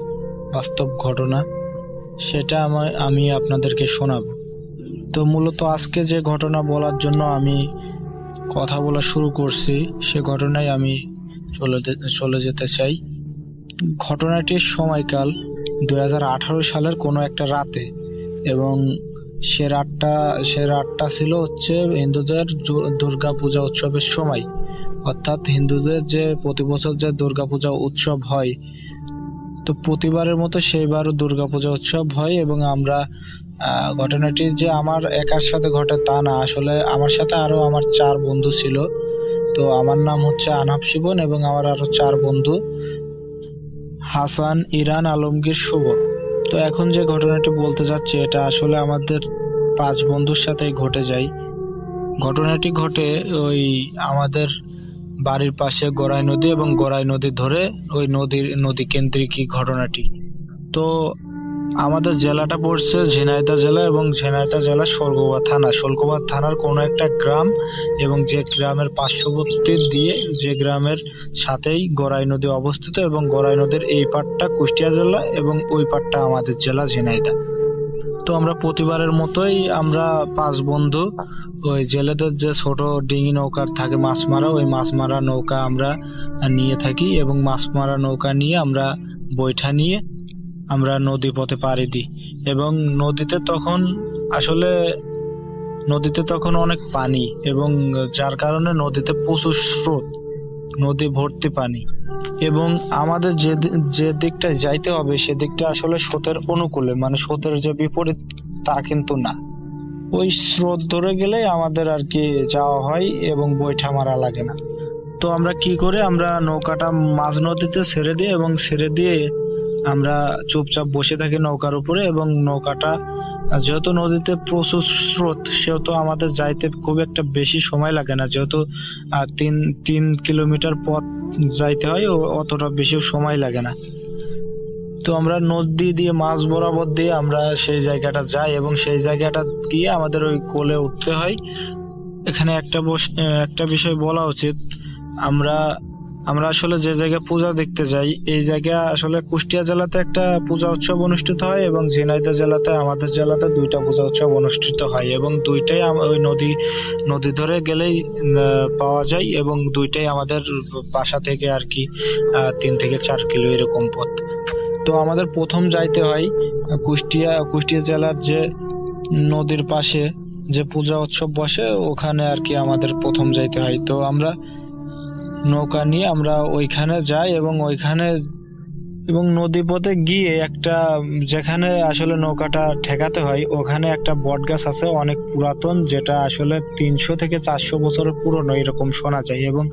বাস্তব ঘটনা, সেটা আমি আপনাদেরকে শোনাবো। তো মূলত আজকে যে ঘটনা বলার জন্য আমি কথা বলা শুরু করছি, সে ঘটনায় আমি চলে যেতে চাই। ঘটনাটির সময়কাল 2018 সালের কোনো একটা রাতে, এবং সে রাতটা ছিল হচ্ছে হিন্দুদের দুর্গা পূজা উৎসবের সময়। অর্থাৎ হিন্দুদের যে প্রতি বছর যে দুর্গা পূজা উৎসব হয়, তো প্রতিবারের মতো সেইবারও দুর্গাপূজা উৎসব হয়। এবং আমরা ঘটনাটি যে আমার একার সাথে ঘটে তা না, আসলে আমার সাথে আরো আমার 4 বন্ধু ছিল। তো আমার নাম হচ্ছে আনহাব শিবন, এবং আমার আরো 4 বন্ধু হাসান, ইরান, আলমগীর, শুভ। তো এখন যে ঘটনাটি বলতে যাচ্ছি, এটা আসলে আমাদের 5 বন্ধুর সাথেই ঘটে যায়। ঘটনাটি ঘটে ওই আমাদের বাড়ির পাশে গড়াই নদী, এবং গড়াই নদী ধরে ওই নদী কেন্দ্রিক ঘটনাটি। তো আমাদের জেলাটা পড়ছে ঝিনাইদহ জেলা, এবং ঝিনাইদহ জেলা শোলগোবা থানার কোনো একটা গ্রাম, এবং যে গ্রামের পার্শ্ববর্তী দিয়ে যে গ্রামের সাথেই গড়াই নদী অবস্থিত, এবং গড়াই নদীর এই পাড়টা কুষ্টিয়া জেলা এবং ওই পাড়টা আমাদের জেলা ঝিনাইদহ। তো আমরা প্রতিবারের মতোই আমরা 5 বন্ধু ওই জেলেদের যে ছোট ডিঙি নৌকার থাকে মাছ মারা, ওই মাছ মারা নৌকা আমরা নিয়ে থাকি, এবং মাছ মারা নৌকা নিয়ে আমরা বৈঠা নিয়ে আমরা নদী পথে পাড়ি দিই। এবং নদীতে তখন অনেক পানি, এবং যার কারণে নদীতে প্রচুর স্রোত। নদী ভর্তি পানি, এবং আমাদের যে দিকটায় যাইতে হবে সেদিকটা আসলে স্রোতের অনুকূলে, মানে স্রোতের যে বিপরীত তা কিন্তু না। ওই স্রোত ধরে গেলে আমাদের আর কি যাওয়া হয় এবং বৈঠা মারা লাগে না। তো আমরা কি করে, আমরা নৌকাটা মাঝ নদীতে ছেড়ে দিই এবং ছেড়ে দিয়ে আমরা চুপচাপ বসে থাকি নৌকার উপরে, এবং নৌকাটা যেহেতু নদীতে প্রচুর স্রোত সেহেতু আমাদের যাইতে খুব একটা বেশি সময় লাগে না, যেহেতু 3 কিলোমিটার পথ যাইতে হয়, অতটা বেশি সময় লাগে না। তো আমরা নদী দিয়ে মাঝ বরাবর দিয়ে আমরা সেই জায়গাটা যাই এবং সেই জায়গাটা গিয়ে আমাদের ওই কোলে উঠতে হয়। এখানে একটা বিষয় বলা উচিত, আমরা আসলে যে জায়গায় পূজা দেখতে যাই এই জায়গা আসলে কুষ্টিয়া জেলাতে একটা পূজা উৎসব অনুষ্ঠিত হয় এবং ঝিনাইদহ জেলাতে, আমাদের জেলাতে 2টা পূজা উৎসব অনুষ্ঠিত হয় এবং 2টাই ওই নদী ধরে গেলেই পাওয়া যায় এবং 2টাই আমাদের বাসা থেকে আর কি 3 থেকে 4 কিলো এরকম পথ। তো আমাদের প্রথম যাইতে হয় কুষ্টিয়া জেলার যে নদীর পাশে যে পূজা উৎসব বসে ওখানে আর কি আমাদের প্রথম যাইতে হয়। তো আমরা নৌকা নিয়ে আমরা ওইখানে যাই এবং নদী পথে গিয়ে একটা, যেখানে আসলে নৌকাটা ঠেকাতে হয় ওখানে একটা বট গাছ আছে অনেক পুরাতন, যেটা আসলে 300 থেকে 400 বছরের পুরনো এরকম শোনা যায়, এবং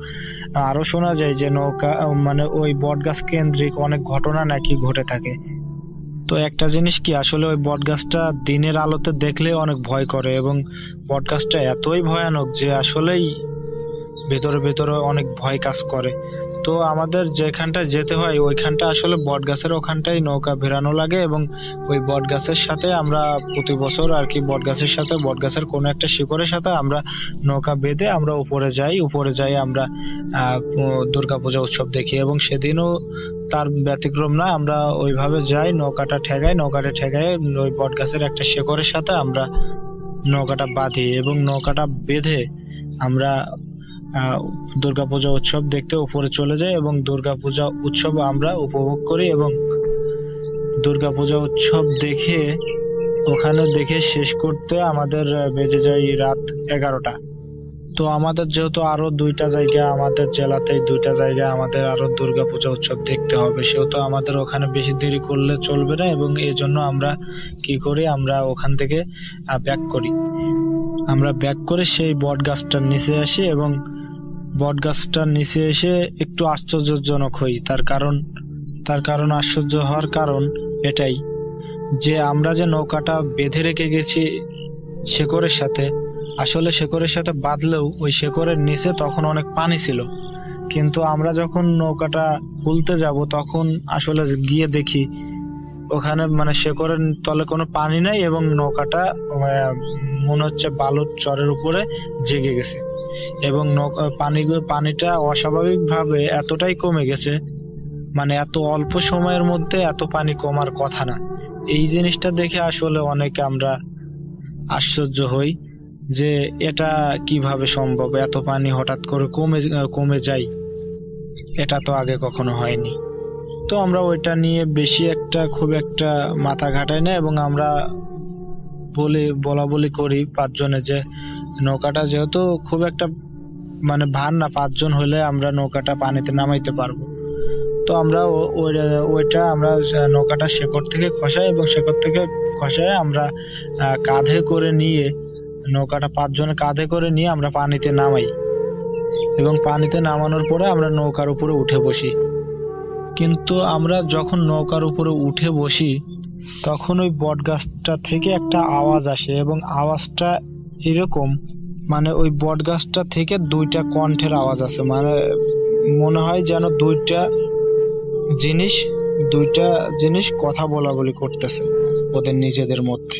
আরো শোনা যায় যে নৌকা মানে ওই বট গাছ কেন্দ্রিক অনেক ঘটনা নাকি ঘটে থাকে। তো একটা জিনিস কি, আসলে ওই বট গাছটা দিনের আলোতে দেখলে অনেক ভয় করে এবং বট গাছটা এতই ভয়ানক যে আসলেই ভেতরে অনেক ভয় কাজ করে। তো আমাদের যেখানটা যেতে হয় ওইখানটা আসলে বট গাছের ওখানটাই নৌকা ভেড়ানো লাগে এবং ওই বট গাছের সাথে আমরা প্রতি বছর আর কি বট গাছের কোনো একটা শিকড়ের সাথে আমরা নৌকা বেঁধে আমরা উপরে যাই আমরা দুর্গাপূজা উৎসব দেখি, এবং সেদিনও তার ব্যতিক্রম না, আমরা ওইভাবে যাই, নৌকাটা ঠেকাই ওই বট গাছের একটা শিকড়ের সাথে আমরা নৌকাটা বাঁধি এবং নৌকাটা বেঁধে আমরা দুর্গাপূজা উৎসব দেখতে উপরে চলে যাই এবং দুর্গাপূজা উৎসব আমরা উপভোগ করি এবং দুর্গাপূজা উৎসব দেখে শেষ করতে আমাদের বেজে যায় রাত 11টা। তো আমাদের যেহেতু আরো 2টা জায়গা, আমাদের জেলাতেই 2টা জায়গা আমাদের আরো দুর্গাপূজা উৎসব দেখতে হবে, সেহেতু আমাদের ওখানে বেশি দেরি করলে চলবে না এবং এই জন্য আমরা কি করি, আমরা ওখান থেকে ব্যাক করে সেই বট গাছটার নিচে আসি এবং বট গাছটার নিচে এসে একটু আশ্চর্যজনক হই। তার কারণ আশ্চর্য হওয়ার কারণ এটাই যে আমরা যে নৌকাটা বেঁধে রেখে গেছি শেকড়ের সাথে, আসলে শেকড়ের সাথে বাঁধলেও ওই শেকড়ের নিচে তখন অনেক পানি ছিল, কিন্তু আমরা যখন নৌকাটা খুলতে যাব তখন আসলে গিয়ে দেখি ওখানে মানে শেকড়ের তলে কোনো পানি নাই এবং নৌকাটা মনে হচ্ছে বালুর চরের উপরে জেগে গেছে এবং পানিটা অস্বাভাবিকভাবে এতটাই কমে গেছে, মানে এত অল্প সময়ের মধ্যে এত পানি কমার কথা না। এই জিনিসটা দেখে আসলে অনেকে আমরা আশ্চর্য হই যে এটা কিভাবে সম্ভব, এত পানি হঠাৎ করে কমে যায়, এটা তো আগে কখনো হয়নি। তো আমরা ওইটা নিয়ে খুব একটা মাথা ঘাটাই না এবং আমরা বলা বলি করি 5 জনে যে নৌকাটা যেহেতু খুব একটা মানে ভার না, 5 জন হলে আমরা নৌকাটা পানিতে নামাইতে পারবো। তো আমরা আমরা নৌকাটা শেকড় থেকে খসাই এবং শেকড় থেকে খসাই আমরা কাঁধে করে নিয়ে নৌকাটা 5 জনে কাঁধে করে নিয়ে আমরা পানিতে নামাই এবং পানিতে নামানোর পরে আমরা নৌকার উপরে উঠে বসি। কিন্তু আমরা যখন নৌকার উপরে উঠে বসি তখন ওই বট গাছটা থেকে একটা আওয়াজ আসে এবং আওয়াজটা এরকম, মানে ওই বট গাছটা থেকে 2টা কণ্ঠের আওয়াজ আসে, মানে মনে হয় যেন 2টা জিনিস কথা বলা বলি করতেছে ওদের নিজেদের মধ্যে।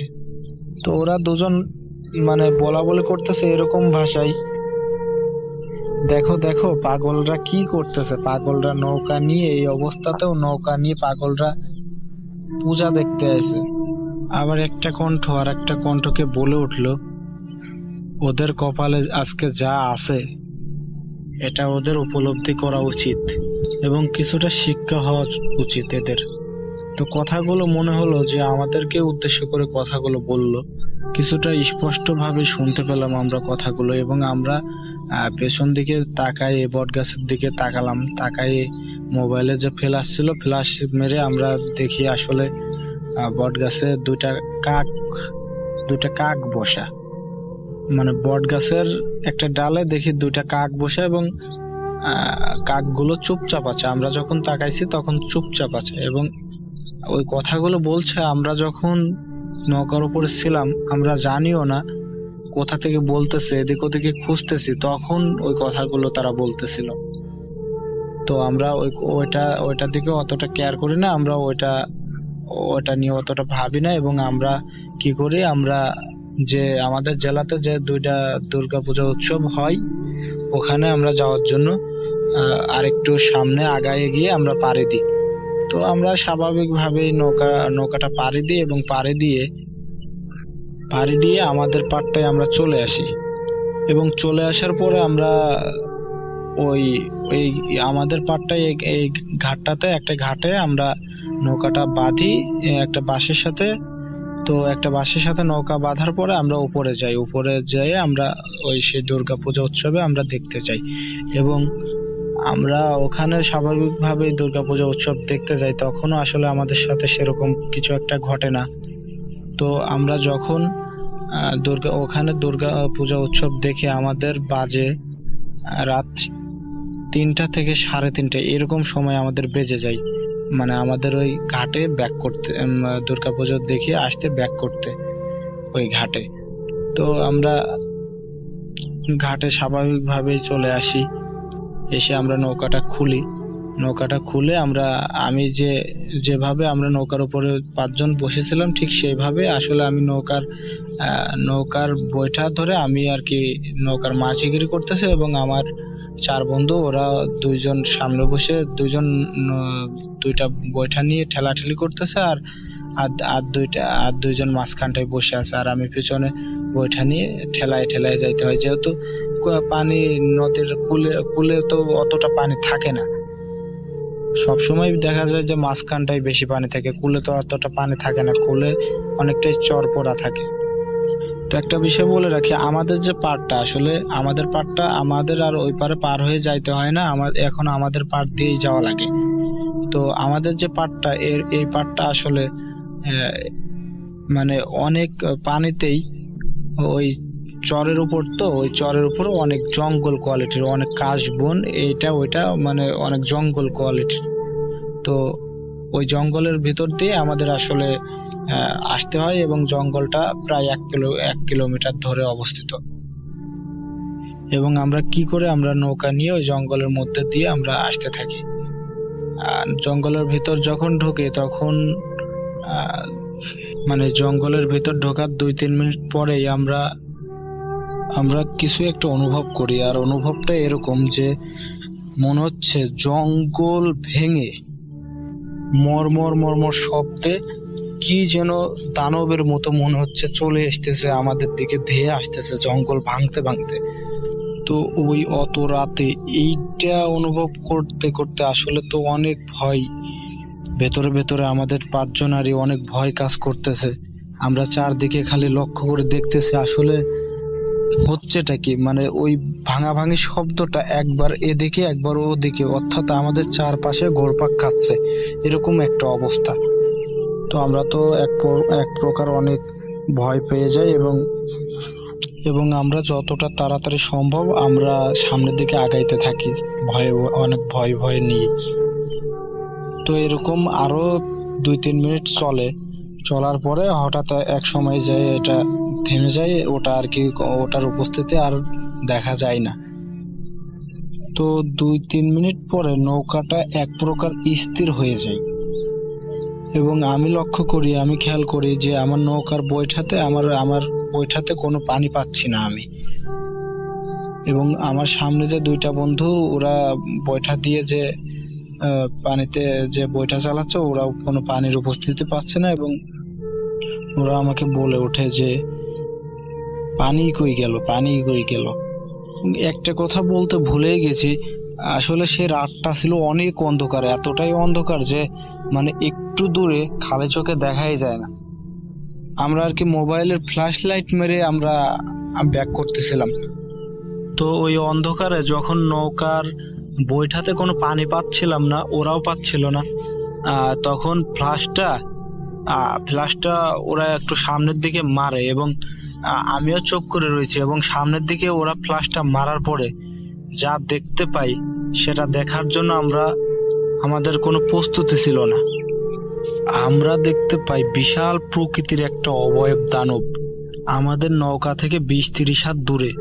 তো ওরা 2জন মানে বলা বলি করতেছে এরকম ভাষায়, দেখো পাগলরা কি করতেছে, পাগলরা নৌকা নিয়ে, এই অবস্থাতেও নৌকা নিয়ে পাগলরা পূজা দেখতে আসে। আবার একটা কণ্ঠ আর একটা কণ্ঠকে বলে উঠলো ওদের কপালে আজকে যা আছে এটা ওদের উপলব্ধি করা উচিত এবং কিছুটা শিক্ষা হওয়া উচিত এদের। তো কথাগুলো মনে হলো যে আমাদেরকে উদ্দেশ্য করে কথাগুলো বলল, কিছুটা স্পষ্টভাবে শুনতে পেলাম আমরা কথাগুলো এবং আমরা পেছন দিকে তাকাই, বট গাছের দিকে তাকালাম, তাকাই মোবাইলে যে ফ্ল্যাশ ছিল, ফ্ল্যাশ মেরে আমরা দেখি আসলে বট গাছে দুইটা কাক বসা। মানে বট গাছের একটা ডালে দেখি দুইটা কাক বসা এবং কাকগুলো চুপচাপ আছে। আমরা যখন তাকাইছি তখন চুপচাপ আছে এবং ওই কথাগুলো বলছে। আমরা যখন নৌকার উপরে ছিলাম আমরা জানিও না কোথা থেকে বলতেছে, এদিক ওদিকে খুঁজতেছি, তখন ওই কথাগুলো তারা বলতেছিল। তো আমরা ওইটার দিকে অতটা কেয়ার করি না, আমরা ওইটা নিয়ে অতটা ভাবি না। এবং আমরা কি করি, আমরা যে আমাদের জেলাতে যে দুইটা দুর্গাপূজা উৎসব হয় ওখানে আমরা যাওয়ার জন্য আরেকটু সামনে আগায় গিয়ে আমরা পাড়ি দিই। তো আমরা স্বাভাবিকভাবেই নৌকাটা পাড়ি দিই এবং পাড়ি দিয়ে আমাদের পাড়টায় আমরা চলে আসি। এবং চলে আসার পরে আমরা ওই আমাদের পাড়টায় এই ঘাটটাতে, একটা ঘাটে আমরা নৌকাটা বাঁধি একটা বাঁশের সাথে। তো একটা বাঁশের সাথে নৌকা বাঁধার পরে আমরা উপরে যাই আমরা ওই সেই দুর্গাপূজা উৎসবে আমরা দেখতে যাই। এবং আমরা ওখানে স্বাভাবিকভাবেই দুর্গাপূজা উৎসব দেখতে যাই, তখনও আসলে আমাদের সাথে সেরকম কিছু একটা ঘটে না। তো আমরা যখন ওখানে দুর্গাপূজা উৎসব দেখে আমাদের বাজে রাত 3টা থেকে 3:30 এরকম সময় আমাদের বেজে যায়। মানে আমাদের ওই ঘাটে ব্যাক করতে, দুর্গাপূজা দেখে আসতে ব্যাক করতে ওই ঘাটে। তো আমরা ঘাটে স্বাভাবিকভাবেই চলে আসি। এসে আমরা নৌকাটা খুলে আমি যেভাবে আমরা নৌকার উপরে 5 জন বসেছিলাম ঠিক সেইভাবে আসলে আমি নৌকার বৈঠা ধরে আমি আর কি নৌকার মাঝিগিরি করতেছে এবং আমার 4 বন্ধু, ওরা 2 জন সামনে বসে, 2টা বৈঠা নিয়ে ঠেলাঠেলি করতেছে আর 2 জন মাঝখানটায় বসে আছে আর আমি পিছনে বৈঠা নিয়ে ঠেলায় যাইতে হয়। যেহেতু পানি নদীর কুলে তো অতটা পানি থাকে না, সবসময় দেখা যায় যে মাঝখানটায় বেশি পানি থাকে, কুলে তো অতটা পানি থাকে না, কুলে অনেকটাই চরপড়া থাকে। তো একটা বিষয় বলে রাখি, আমাদের যে পাড়টা, আসলে আমাদের পাড়টা আমাদের আর ওই পারে পার হয়ে যাইতে হয় না, এখন আমাদের পাড় দিয়েই যাওয়া লাগে। তো আমাদের যে পাড়টা, এই পাড়টা আসলে মানে অনেক পানিতেই ওই চরের উপর, তো ওই চরের উপর অনেক জঙ্গল কোয়ালিটির, অনেক কাশবন, এইটা ওইটা মানে অনেক জঙ্গল কোয়ালিটির। তো ওই জঙ্গলের ভিতর দিয়ে আমাদের আসলে আসতে হয় এবং জঙ্গলটা প্রায় 1 কিলোমিটার ধরে অবস্থিত। এবং আমরা কি করে, আমরা নৌকা নিয়ে ওই জঙ্গলের মধ্যে দিয়ে আমরা আসতে থাকি। জঙ্গলের ভিতর যখন ঢুকে তখন মানে জঙ্গলের ভিতর ঢোকার 2-3 মিনিট পরেই আমরা কিছু একটা অনুভব করি। আর অনুভবটা এরকম যে মনে হচ্ছে জঙ্গল ভেঙে মরমর শব্দে কি যেন দানবের মতো মনে হচ্ছে চলে আসতেছে আমাদের দিকে, ধেয়ে আসতেছে জঙ্গল ভাঙতে। তো ওই অত রাতে এইটা অনুভব করতে আসলে তো অনেক ভয়, ভেতরে আমাদের 5 জনারই অনেক ভয় কাজ করতেছে। আমরা চারদিকে খালি লক্ষ্য করে দেখতেছি আসলে হচ্ছেটা কি। মানে ওই ভাঙাভাঙি শব্দটা একবার এদিকে একবার ওদিকে, অর্থাৎ আমাদের চারপাশে ঘোরপাক খাচ্ছে, এরকম একটা অবস্থা। তো আমরা তো এক প্রকার অনেক ভয় পেয়ে যাই এবং আমরা যতটা তাড়াতাড়ি সম্ভব আমরা সামনের দিকে আগাইতে থাকি, অনেক ভয় নিয়ে। তো এরকম আরো 2-3 মিনিট চলার পরে হঠাৎ এক সময় যায় এটা থেমে যায়, ওটা আর কি, ওটার উপস্থিতি আর দেখা যায় না। তো 2-3 মিনিট পরে নৌকাটা এক প্রকার স্থির হয়ে যায় এবং আমি খেয়াল করি যে আমার নৌকার বৈঠাতে, আমার বৈঠাতে কোনো পানি পাচ্ছি না আমি। এবং আমার সামনে যে 2টা বন্ধু, ওরা বৈঠা দিয়ে যে পানিতে যে বৈঠা চালাচ্ছে, ওরাও কোনো পানির উপস্থিতি পাচ্ছে না এবং ওরা আমাকে বলে ওঠে যে পানি কই গেল। একটা কথা বলতে ভুলেই গেছি, আসলে সে রাতটা ছিল অনেক অন্ধকার, এতটাই অন্ধকার যে মানে একটু দূরে খালি চোখে দেখাই যায় না। আমরা আর কি মোবাইলের ফ্ল্যাশ লাইট মেরে আমরা ব্যাক করতেছিলাম। তো ওই অন্ধকারে যখন নৌকার বৈঠাতে কোনো পানি পাচ্ছিলাম না, ওরাও পাচ্ছিল না, তখন ফ্ল্যাশটা ওরা একটু সামনের দিকে মারে এবং আমিও চোখ করে রয়েছি, এবং সামনের দিকে ওরা ফ্ল্যাশটা মারার পরে যা দেখতে পাই সেটা দেখার জন্য আমাদের কোনো প্রস্তুতি ছিল না। আমরা দেখতে পাই বিশাল প্রকৃতির একটা অবয়ব দানব আমাদের নৌকা থেকে 20-30 হাত দূরে,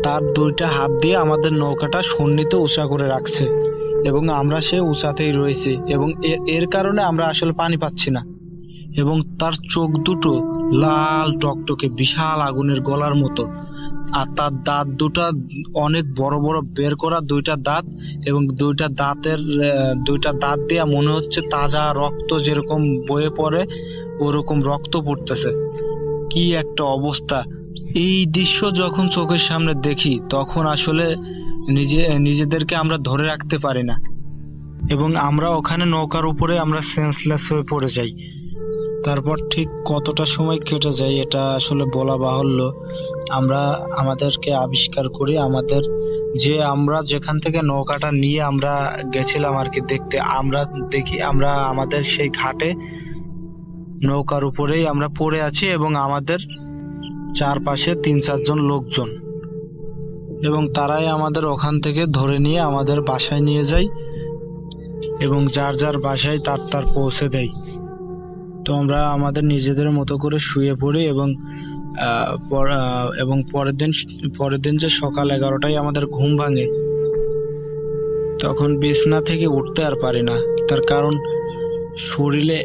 তার 2টা হাত দিয়ে আমাদের নৌকাটা সন্নিতে উঁচা করে রাখছে এবং আমরা সে উঁচাতেই রয়েছি, এবং এর কারণে আমরা আসলে পানি পাচ্ছি না। এবং তার চোখ দুটো লাল টকটকে বিশাল আগুনের গলার মতো, আর তার দাঁত দুটা অনেক বড় বড় বের করা 2টা দাঁত, এবং 2টা দাঁত দিয়ে মনে হচ্ছে তাজা রক্ত যেরকম বয়ে পড়ে ওরকম রক্ত পড়তেছে। কি একটা অবস্থা! এই দৃশ্য যখন চোখের সামনে দেখি তখন আসলে নিজেদেরকে আমরা ধরে রাখতে পারি না, এবং আমরা ওখানে নৌকার উপরে আমরা সেন্সলেস হয়ে পড়ে যাই। তারপর ঠিক কতটা সময় কেটে যায় এটা আসলে বলা বাহুল্য। আমাদেরকে আবিষ্কার করি আমরা যেখান থেকে নৌকাটা নিয়ে আমরা গেছিলাম আর কি দেখতে, আমরা আমাদের সেই ঘাটে নৌকার উপরেই আমরা পড়ে আছি, এবং আমাদের চারপাশে 3-4 জন লোকজন, এবং তারাই আমাদের ওখান থেকে ধরে নিয়ে আমাদের বাসায় নিয়ে যায় এবং যার যার বাসায় তার পৌঁছে দেয়। তো আমরা আমাদের নিজেদের মতো করে শুয়ে পড়ি, এবং পরের দিন যে সকাল 11টায় আমাদের ঘুম ভাঙে, তখন বিছানা থেকে উঠতে আর পারি না। তার কারণ শরীরে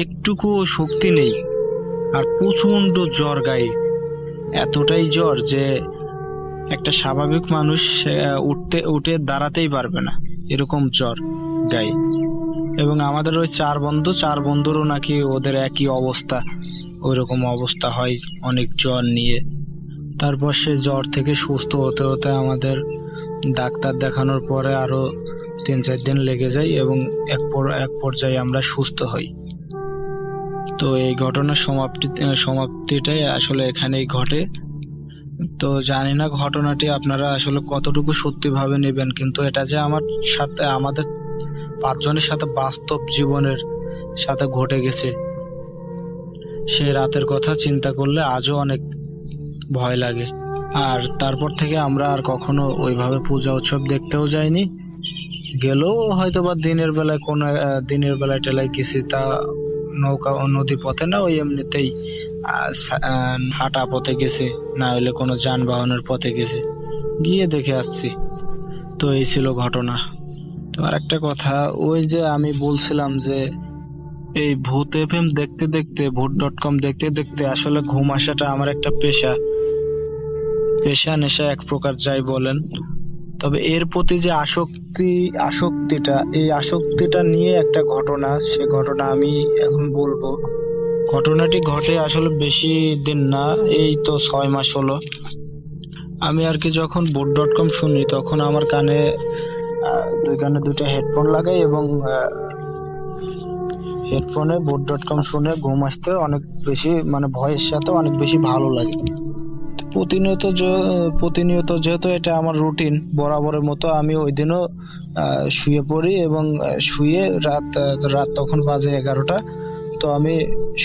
একটুকু শক্তি নেই, আর প্রচন্ড জ্বর গায়ে, এতটাই জ্বর যে একটা স্বাভাবিক মানুষ উঠে দাঁড়াতেই পারবে না, এরকম জ্বর গায়ে। এবং আমাদের ওই 4 বন্ধুরও নাকি ওদের একই অবস্থা, ওইরকম অবস্থা হয় অনেক জ্বর নিয়ে। তারপর সে জ্বর থেকে সুস্থ হতে হতে আমাদের ডাক্তার দেখানোর পরে আরো 3-4 দিন লেগে যায়, এবং এক পর্যায়ে আমরা সুস্থ হই। তো এই ঘটনার সমাপ্তিটাই আসলে এখানেই ঘটে। তো জানি না ঘটনাটি আপনারা আসলে কতটুকু সত্যিভাবে নেবেন, কিন্তু এটা যে আমাদের 5 জনের সাথে বাস্তব জীবনের সাথে ঘটে গেছে, সে রাতের কথা চিন্তা করলে আজও অনেক ভয় লাগে। আর তারপর থেকে আমরা আর কখনো ওইভাবে পূজা উৎসব দেখতেও যাইনি। গেলেও হয়তো বা দিনের বেলায় টেলায় গেছি, তা নৌকা নদী পথে না, ওই এমনিতেই হাঁটা পথে গেছে, না হলে কোনো যানবাহনের পথে গেছে, গিয়ে দেখে আসছি। তো এই ছিল ঘটনা। তোমার একটা কথা, ওই যে আমি বলছিলাম যে এই ভূত এফএম দেখতে দেখতে, ভূত.com দেখতে দেখতে আসলে ঘুম আসাটা আমার একটা পেশা নেশা এক প্রকার যাই বলেন। তবে এর প্রতি যে আসক্তিটা নিয়ে একটা ঘটনা, সে ঘটনা আমি এখন বলবো। ঘটনাটি ঘটে আসলে বেশি দিন না, এই তো 6 মাস হলো। আমি আর কি যখন ভূত.com শুনি তখন আমার কানে 2টা হেডফোন লাগাই, এবং হেডফোনে ভূত.com শুনে ঘুম আসতে অনেক বেশি, মানে ভয়ের সাথে অনেক বেশি ভালো লাগে। প্রতিনিয়ত যেহেতু এটা আমার রুটিন বরাবরের মতো, আমি ওই দিনও শুয়ে পড়ি, এবং শুয়ে রাত তখন বাজে 11টা। তো আমি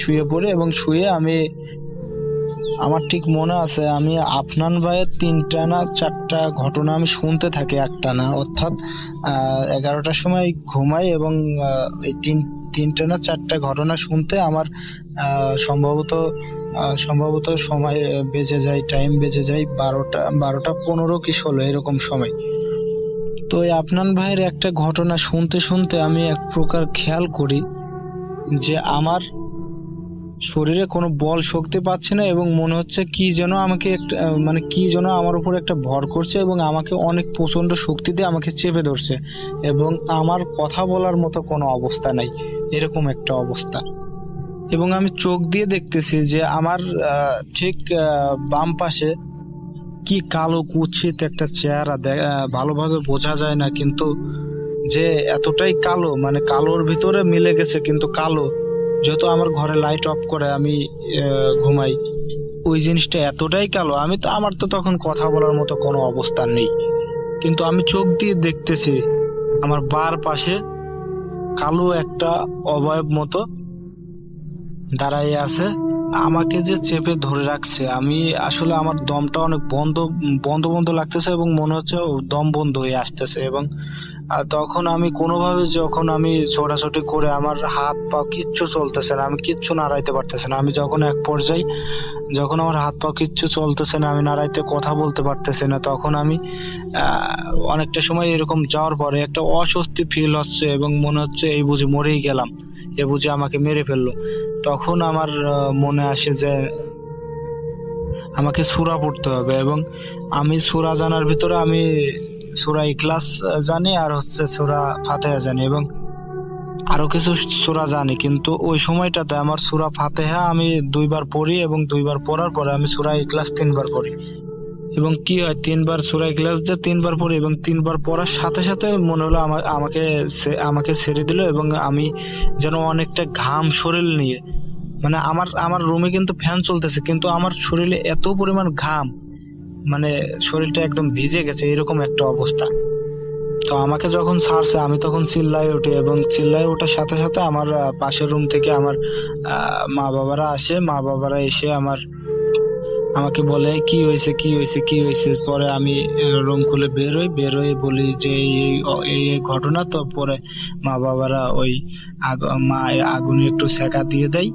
শুয়ে পড়ি, এবং শুয়ে আমার ঠিক মনে আছে আমি আফনান ভাইয়ের 3টা না 4টা ঘটনা আমি শুনতে থাকি একটানা, অর্থাৎ 11টার সময় ঘুমাই, এবং এই 3টা না 4টা ঘটনা শুনতে আমার সম্ভবত সময় বেজে যায়, টাইম বেজে যায় 12টা 15 কি 16 এরকম সময়। তো এই আফনান ভাইয়ের একটা ঘটনা শুনতে শুনতে আমি এক প্রকার খেয়াল করি যে আমার শরীরে কোনো বল শক্তি পাচ্ছে না, এবং মনে হচ্ছে কি যেন আমার উপর একটা ভর করছে, এবং আমাকে অনেক প্রচন্ড শক্তি দিয়ে আমাকে চেপে ধরছে, এবং আমার কথা বলার মতো কোনো অবস্থা নাই, এরকম একটা অবস্থা। এবং আমি চোখ দিয়ে দেখতেছি যে আমার ঠিক বাম পাশে কি কালো কুৎসিত একটা চেহারা, ভালোভাবে বোঝা যায় না, কিন্তু যে এতটাই কালো, মানে কালোর ভিতরে মিলে গেছে কিন্তু কালো। যেহেতু আমার ঘরে লাইট অফ করে আমি ঘুমাই, ওই জিনিসটা এতটাই কালো, আমার তো তখন কথা বলার মতো কোনো অবস্থা নেই, কিন্তু আমি চোখ দিয়ে দেখতেছি আমার বার পাশে কালো একটা অবয়ব মতো দাঁড়াইয়ে আছে, আমাকে যে চেপে ধরে রাখছে। আমি আসলে আমার দমটা অনেক বন্ধ বন্ধ বন্ধ লাগতেছে এবং মনে হচ্ছে দম বন্ধ হয়ে আসতেছে। এবং তখন আমি কোনোভাবে, যখন আমি ছোটাছুটি করে আমার হাত পা কিচ্ছু চলতেছে না, আমি কিচ্ছু নাড়াইতে পারতেছে না, আমি যখন এক পর্যায়ে, যখন আমার হাত পা কিচ্ছু চলতেছে না, আমি নাড়াইতে কথা বলতে পারতেছি না, তখন আমি অনেকটা সময় এরকম যাওয়ার পরে একটা অস্বস্তি ফিল হচ্ছে এবং মনে হচ্ছে এই বুঝি মরেই গেলাম, এ বুঝি আমাকে মেরে ফেললো। তখন আমার মনে আসে যে আমাকে সূরা পড়তে হবে, এবং আমি সূরা জানার ভিতরে আমি সূরা ইখলাস জানি, আর হচ্ছে সূরা ফাতিহা জানি, এবং আরো কিছু সূরা জানি। কিন্তু ওই সময়টাতে আমার সূরা ফাতিহা আমি 2 বার পড়ি, এবং 2 বার পড়ার পরে আমি সূরা ইখলাস 3 বার পড়ি। এবং কি হয়, 3 বার সূরা ইখলাস যে 3 বার পড়ি, এবং 3 বার পড়ার সাথে সাথে মনে হলো আমাকে ছেড়ে দিল, এবং আমি যেন অনেকটা ঘাম শরীর নিয়ে, মানে আমার রুমে কিন্তু ফ্যান চলতেছে, কিন্তু আমার শরীরে এত পরিমাণ ঘাম, মানে শরীরটা একদম ভিজে গেছে, এরকম একটা অবস্থা। তো আমাকে যখন ছাড়ছে আমি তখন চিল্লাই উঠি, এবং চিল্লাই ওঠার সাথে সাথে আমার পাশের রুম থেকে আমার মা বাবারা আসে। মা বাবারা এসে আমাকে বলে কি হয়েছে কি হয়েছে কি হয়েছে। পরে আমি রুম খুলে বের হই বলি যে এই ঘটনা। তো পরে মা বাবারা মা আগুনে একটু সেকা দিয়ে দেয়।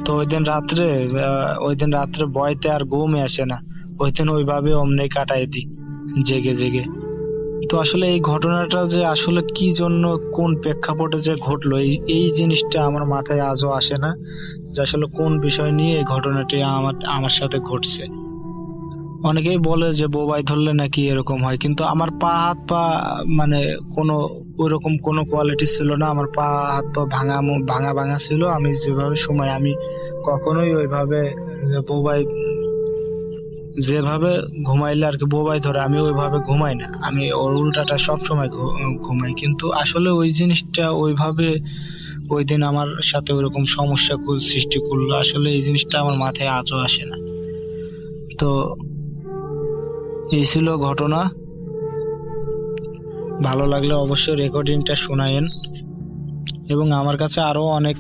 তো ওই দিন রাত্রে ভয়তে আর ঘুমই আসে না, ওই দিন ওইভাবে অমনি কাটাই দিই জেগে জেগে। তো আসলে এই ঘটনাটা যে আসলে কি জন্য, কোন প্রেক্ষাপটে যে ঘটলো, এই জিনিসটা আমার মাথায় আজও আসে না, যে আসলে কোন বিষয় নিয়ে এই ঘটনাটি আমার সাথে ঘটছে। অনেকেই বলে যে বোবাই ধরলে নাকি এরকম হয়, কিন্তু আমার পা হাত পা, মানে কোনো ওইরকম কোনো কোয়ালিটি ছিল না, আমার পা হাত পা ভাঙা ভাঙা ভাঙা ছিল। আমি যেভাবে সময়, আমি কখনোই ওইভাবে বোবাই, যেভাবে ঘুমাইলে আর কি বোবাই ধরে, আমি ওইভাবে ঘুমাই না, আমি ওর উল্টাটা সব সময় ঘুমাই। কিন্তু আসলে ওই জিনিসটা ওইভাবে ওই দিন আমার সাথে ওইরকম সমস্যা সৃষ্টি করলো, আসলে এই জিনিসটা আমার মাথায় আজও আসে না। তো এই ছিল ঘটনা। ভালো লাগলে অবশ্যই রেকর্ডিংটা শোনায়েন। এবং আমার কাছে আরো অনেক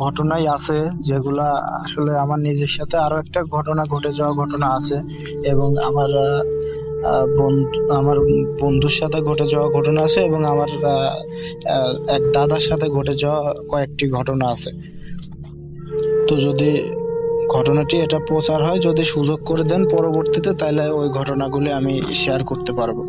ঘটনাই আছে, যেগুলা আসলে আমার নিজের সাথে আরো একটা ঘটনা ঘটে যাওয়া ঘটনা আছে, এবং আমার বন্ধুর সাথে ঘটে যাওয়া ঘটনা আছে, এবং আমার এক দাদার সাথে ঘটে যাওয়া কয়েকটি ঘটনা আছে। তো যদি ঘটনাটি এটা প্রচার হয়, যদি সুযোগ করে দেন পরবর্তীতে, তাহলে ওই ঘটনাগুলি আমি শেয়ার করতে পারবো।